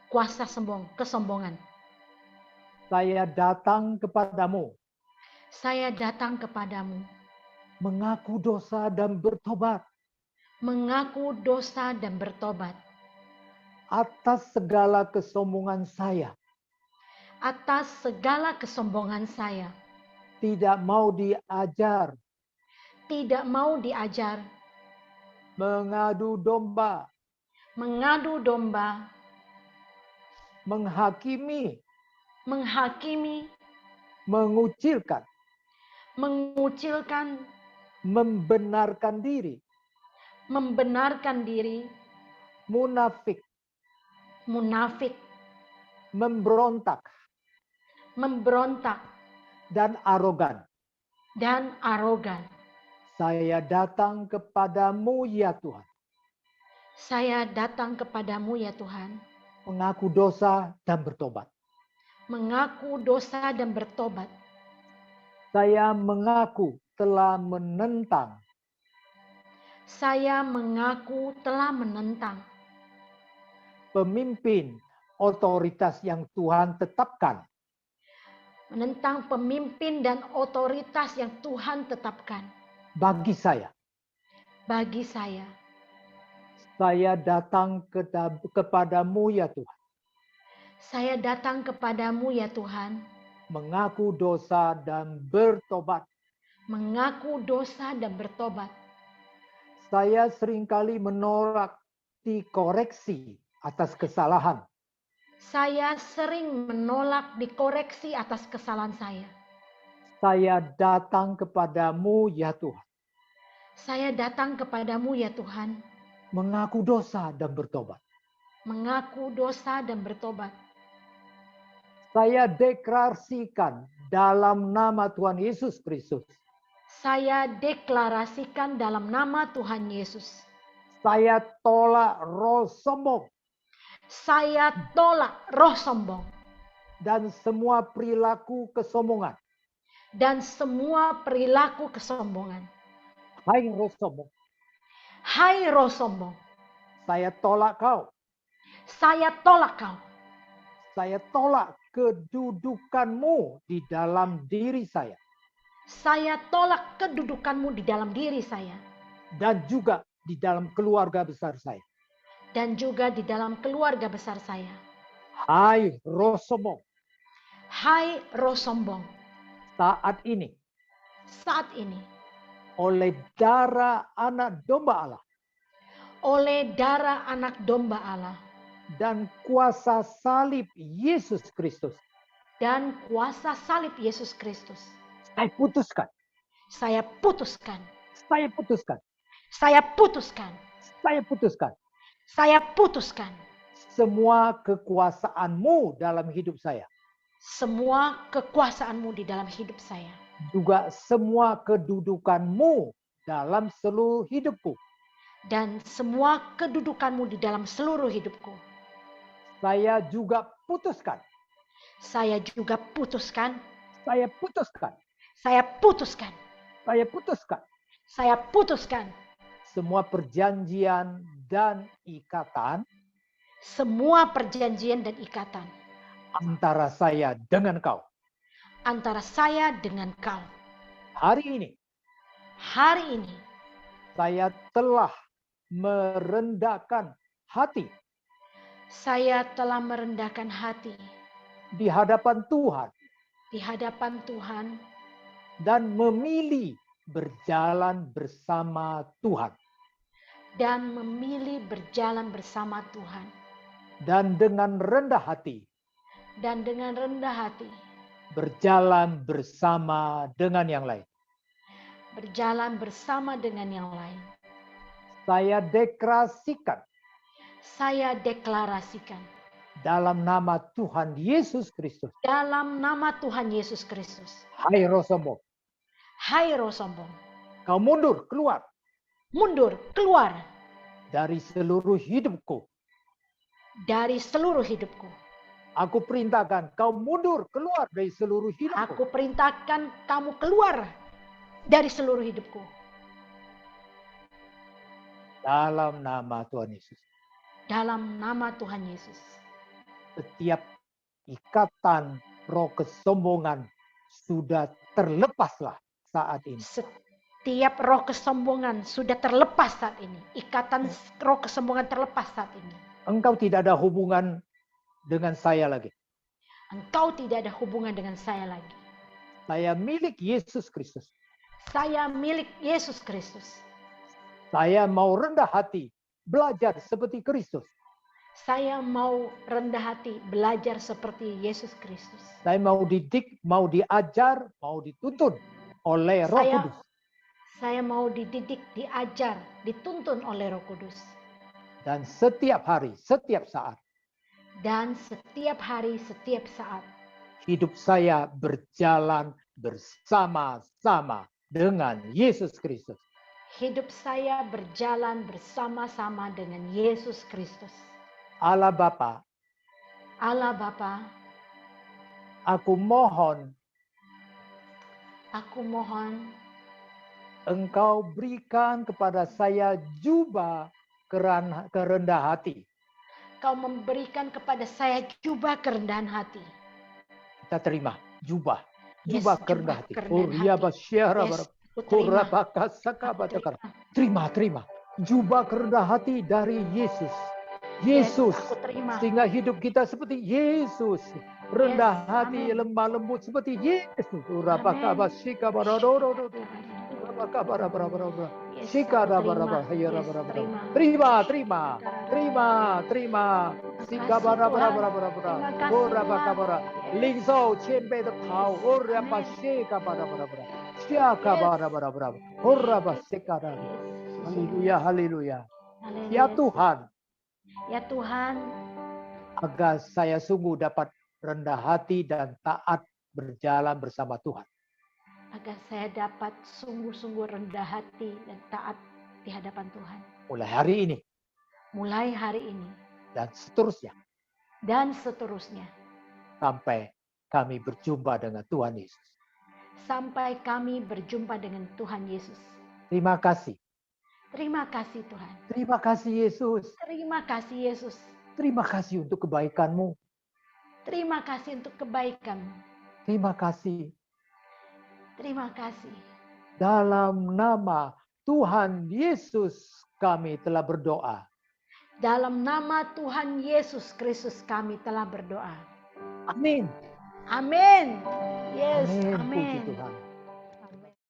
kuasa kesombongan. Saya datang kepadamu, Saya datang kepadamu, mengaku dosa dan bertobat mengaku dosa dan bertobat atas segala kesombongan saya. atas segala kesombongan saya. Tidak mau diajar, Tidak mau diajar, mengadu domba, mengadu domba, menghakimi, menghakimi, mengucilkan, mengucilkan, membenarkan diri, membenarkan diri, munafik, munafik, memberontak, memberontak, dan arogan. Saya datang kepadamu ya Tuhan, Saya datang kepadamu ya Tuhan, mengaku dosa dan bertobat. mengaku dosa dan bertobat. Saya mengaku telah menentang Saya mengaku telah menentang pemimpin otoritas yang Tuhan tetapkan. menentang pemimpin dan otoritas yang Tuhan tetapkan Bagi saya, bagi saya. saya datang kepadamu ya Tuhan, Saya datang kepadamu ya Tuhan, mengaku dosa dan bertobat. mengaku dosa dan bertobat. Saya seringkali menolak dikoreksi atas kesalahan. Saya sering menolak dikoreksi atas kesalahan saya. Saya datang kepadamu ya Tuhan, Saya datang kepadamu ya Tuhan, mengaku dosa dan bertobat. mengaku dosa dan bertobat. Saya deklarasikan dalam nama Tuhan Yesus Kristus. Saya deklarasikan dalam nama Tuhan Yesus. Saya tolak roh sombong Saya tolak roh sombong dan semua perilaku kesombongan. dan semua perilaku kesombongan. Hai roh sombong, Hai roh sombong, saya tolak kau. saya tolak kau. Saya tolak kedudukanmu di dalam diri saya. Saya tolak kedudukanmu di dalam diri saya. Dan juga di dalam keluarga besar saya. Dan juga di dalam keluarga besar saya. Hai roh sombong, Hai roh sombong, saat ini saat ini oleh darah anak domba Allah oleh darah anak domba Allah dan kuasa salib Yesus Kristus, dan kuasa salib Yesus Kristus, saya putuskan, saya putuskan, saya putuskan, saya putuskan, saya putuskan saya putuskan semua kekuasaanmu dalam hidup saya. semua kekuasaanmu di dalam hidup saya. Juga semua kedudukanmu dalam seluruh hidupku. Dan semua kedudukanmu di dalam seluruh hidupku. Saya juga putuskan. Saya juga putuskan. Saya putuskan. Saya putuskan. Saya putuskan. Saya putuskan. Semua perjanjian dan ikatan. Semua perjanjian dan ikatan. antara saya dengan kau. antara saya dengan kau. Hari ini Hari ini saya telah merendahkan hati saya telah merendahkan hati di hadapan Tuhan di hadapan Tuhan dan memilih berjalan bersama Tuhan. dan memilih berjalan bersama Tuhan. Dan dengan rendah hati Dan dengan rendah hati berjalan bersama dengan yang lain. berjalan bersama dengan yang lain. Saya deklarasikan Saya deklarasikan dalam nama Tuhan Yesus Kristus. dalam nama Tuhan Yesus Kristus. Hai roh sombong, Hai roh sombong, kau mundur keluar mundur keluar dari seluruh hidupku. dari seluruh hidupku. Aku perintahkan kau mundur keluar dari seluruh hidupku. Aku perintahkan kamu keluar dari seluruh hidupku. Dalam nama Tuhan Yesus. Dalam nama Tuhan Yesus. Setiap ikatan roh kesombongan sudah terlepaslah saat ini. Setiap roh kesombongan sudah terlepas saat ini. Ikatan roh kesombongan terlepas saat ini. Engkau tidak ada hubungan dengan saya lagi. Engkau tidak ada hubungan dengan saya lagi. Saya milik Yesus Kristus. Saya milik Yesus Kristus. Saya mau rendah hati, belajar seperti Kristus. Saya mau rendah hati, belajar seperti Yesus Kristus. Saya mau didik, mau diajar, mau dituntun oleh Roh Kudus. Saya mau dididik, diajar, dituntun oleh Roh Kudus. Dan setiap hari, setiap saat, Dan setiap hari, setiap saat, hidup saya berjalan bersama-sama dengan Yesus Kristus. hidup saya berjalan bersama-sama dengan Yesus Kristus. Allah Bapa, Allah Bapa, aku mohon aku mohon Engkau berikan kepada saya jubah kerendah hati. Kau memberikan kepada saya jubah kerendahan hati. Kita terima jubah. Yes, Jubah jubah kerendah hati. kerendahan hati. Terima. Jubah kerendah hati dari Yesus. Yesus. Aku terima. Sehingga hidup kita seperti Yesus. Rendah Yes, hati, amin. lemah lembut seperti Yesus. Yes, Terima. Haleluya. Ya Tuhan, Ya Tuhan, agar saya sungguh dapat rendah hati dan taat berjalan bersama Tuhan. agar saya dapat sungguh-sungguh rendah hati dan taat di hadapan Tuhan. Mulai hari ini Mulai hari ini dan seterusnya. dan seterusnya. Sampai kami berjumpa dengan Tuhan Yesus. Sampai kami berjumpa dengan Tuhan Yesus. Terima kasih. Terima kasih Tuhan. Terima kasih Yesus. Terima kasih Yesus. Terima kasih untuk kebaikan-Mu. Terima kasih untuk kebaikan-Mu. Terima kasih. Terima kasih. Dalam nama Tuhan Yesus kami telah berdoa. Dalam nama Tuhan Yesus Kristus kami telah berdoa. Amin. Amin. Yes, Amin. Puji amin. Tuhan.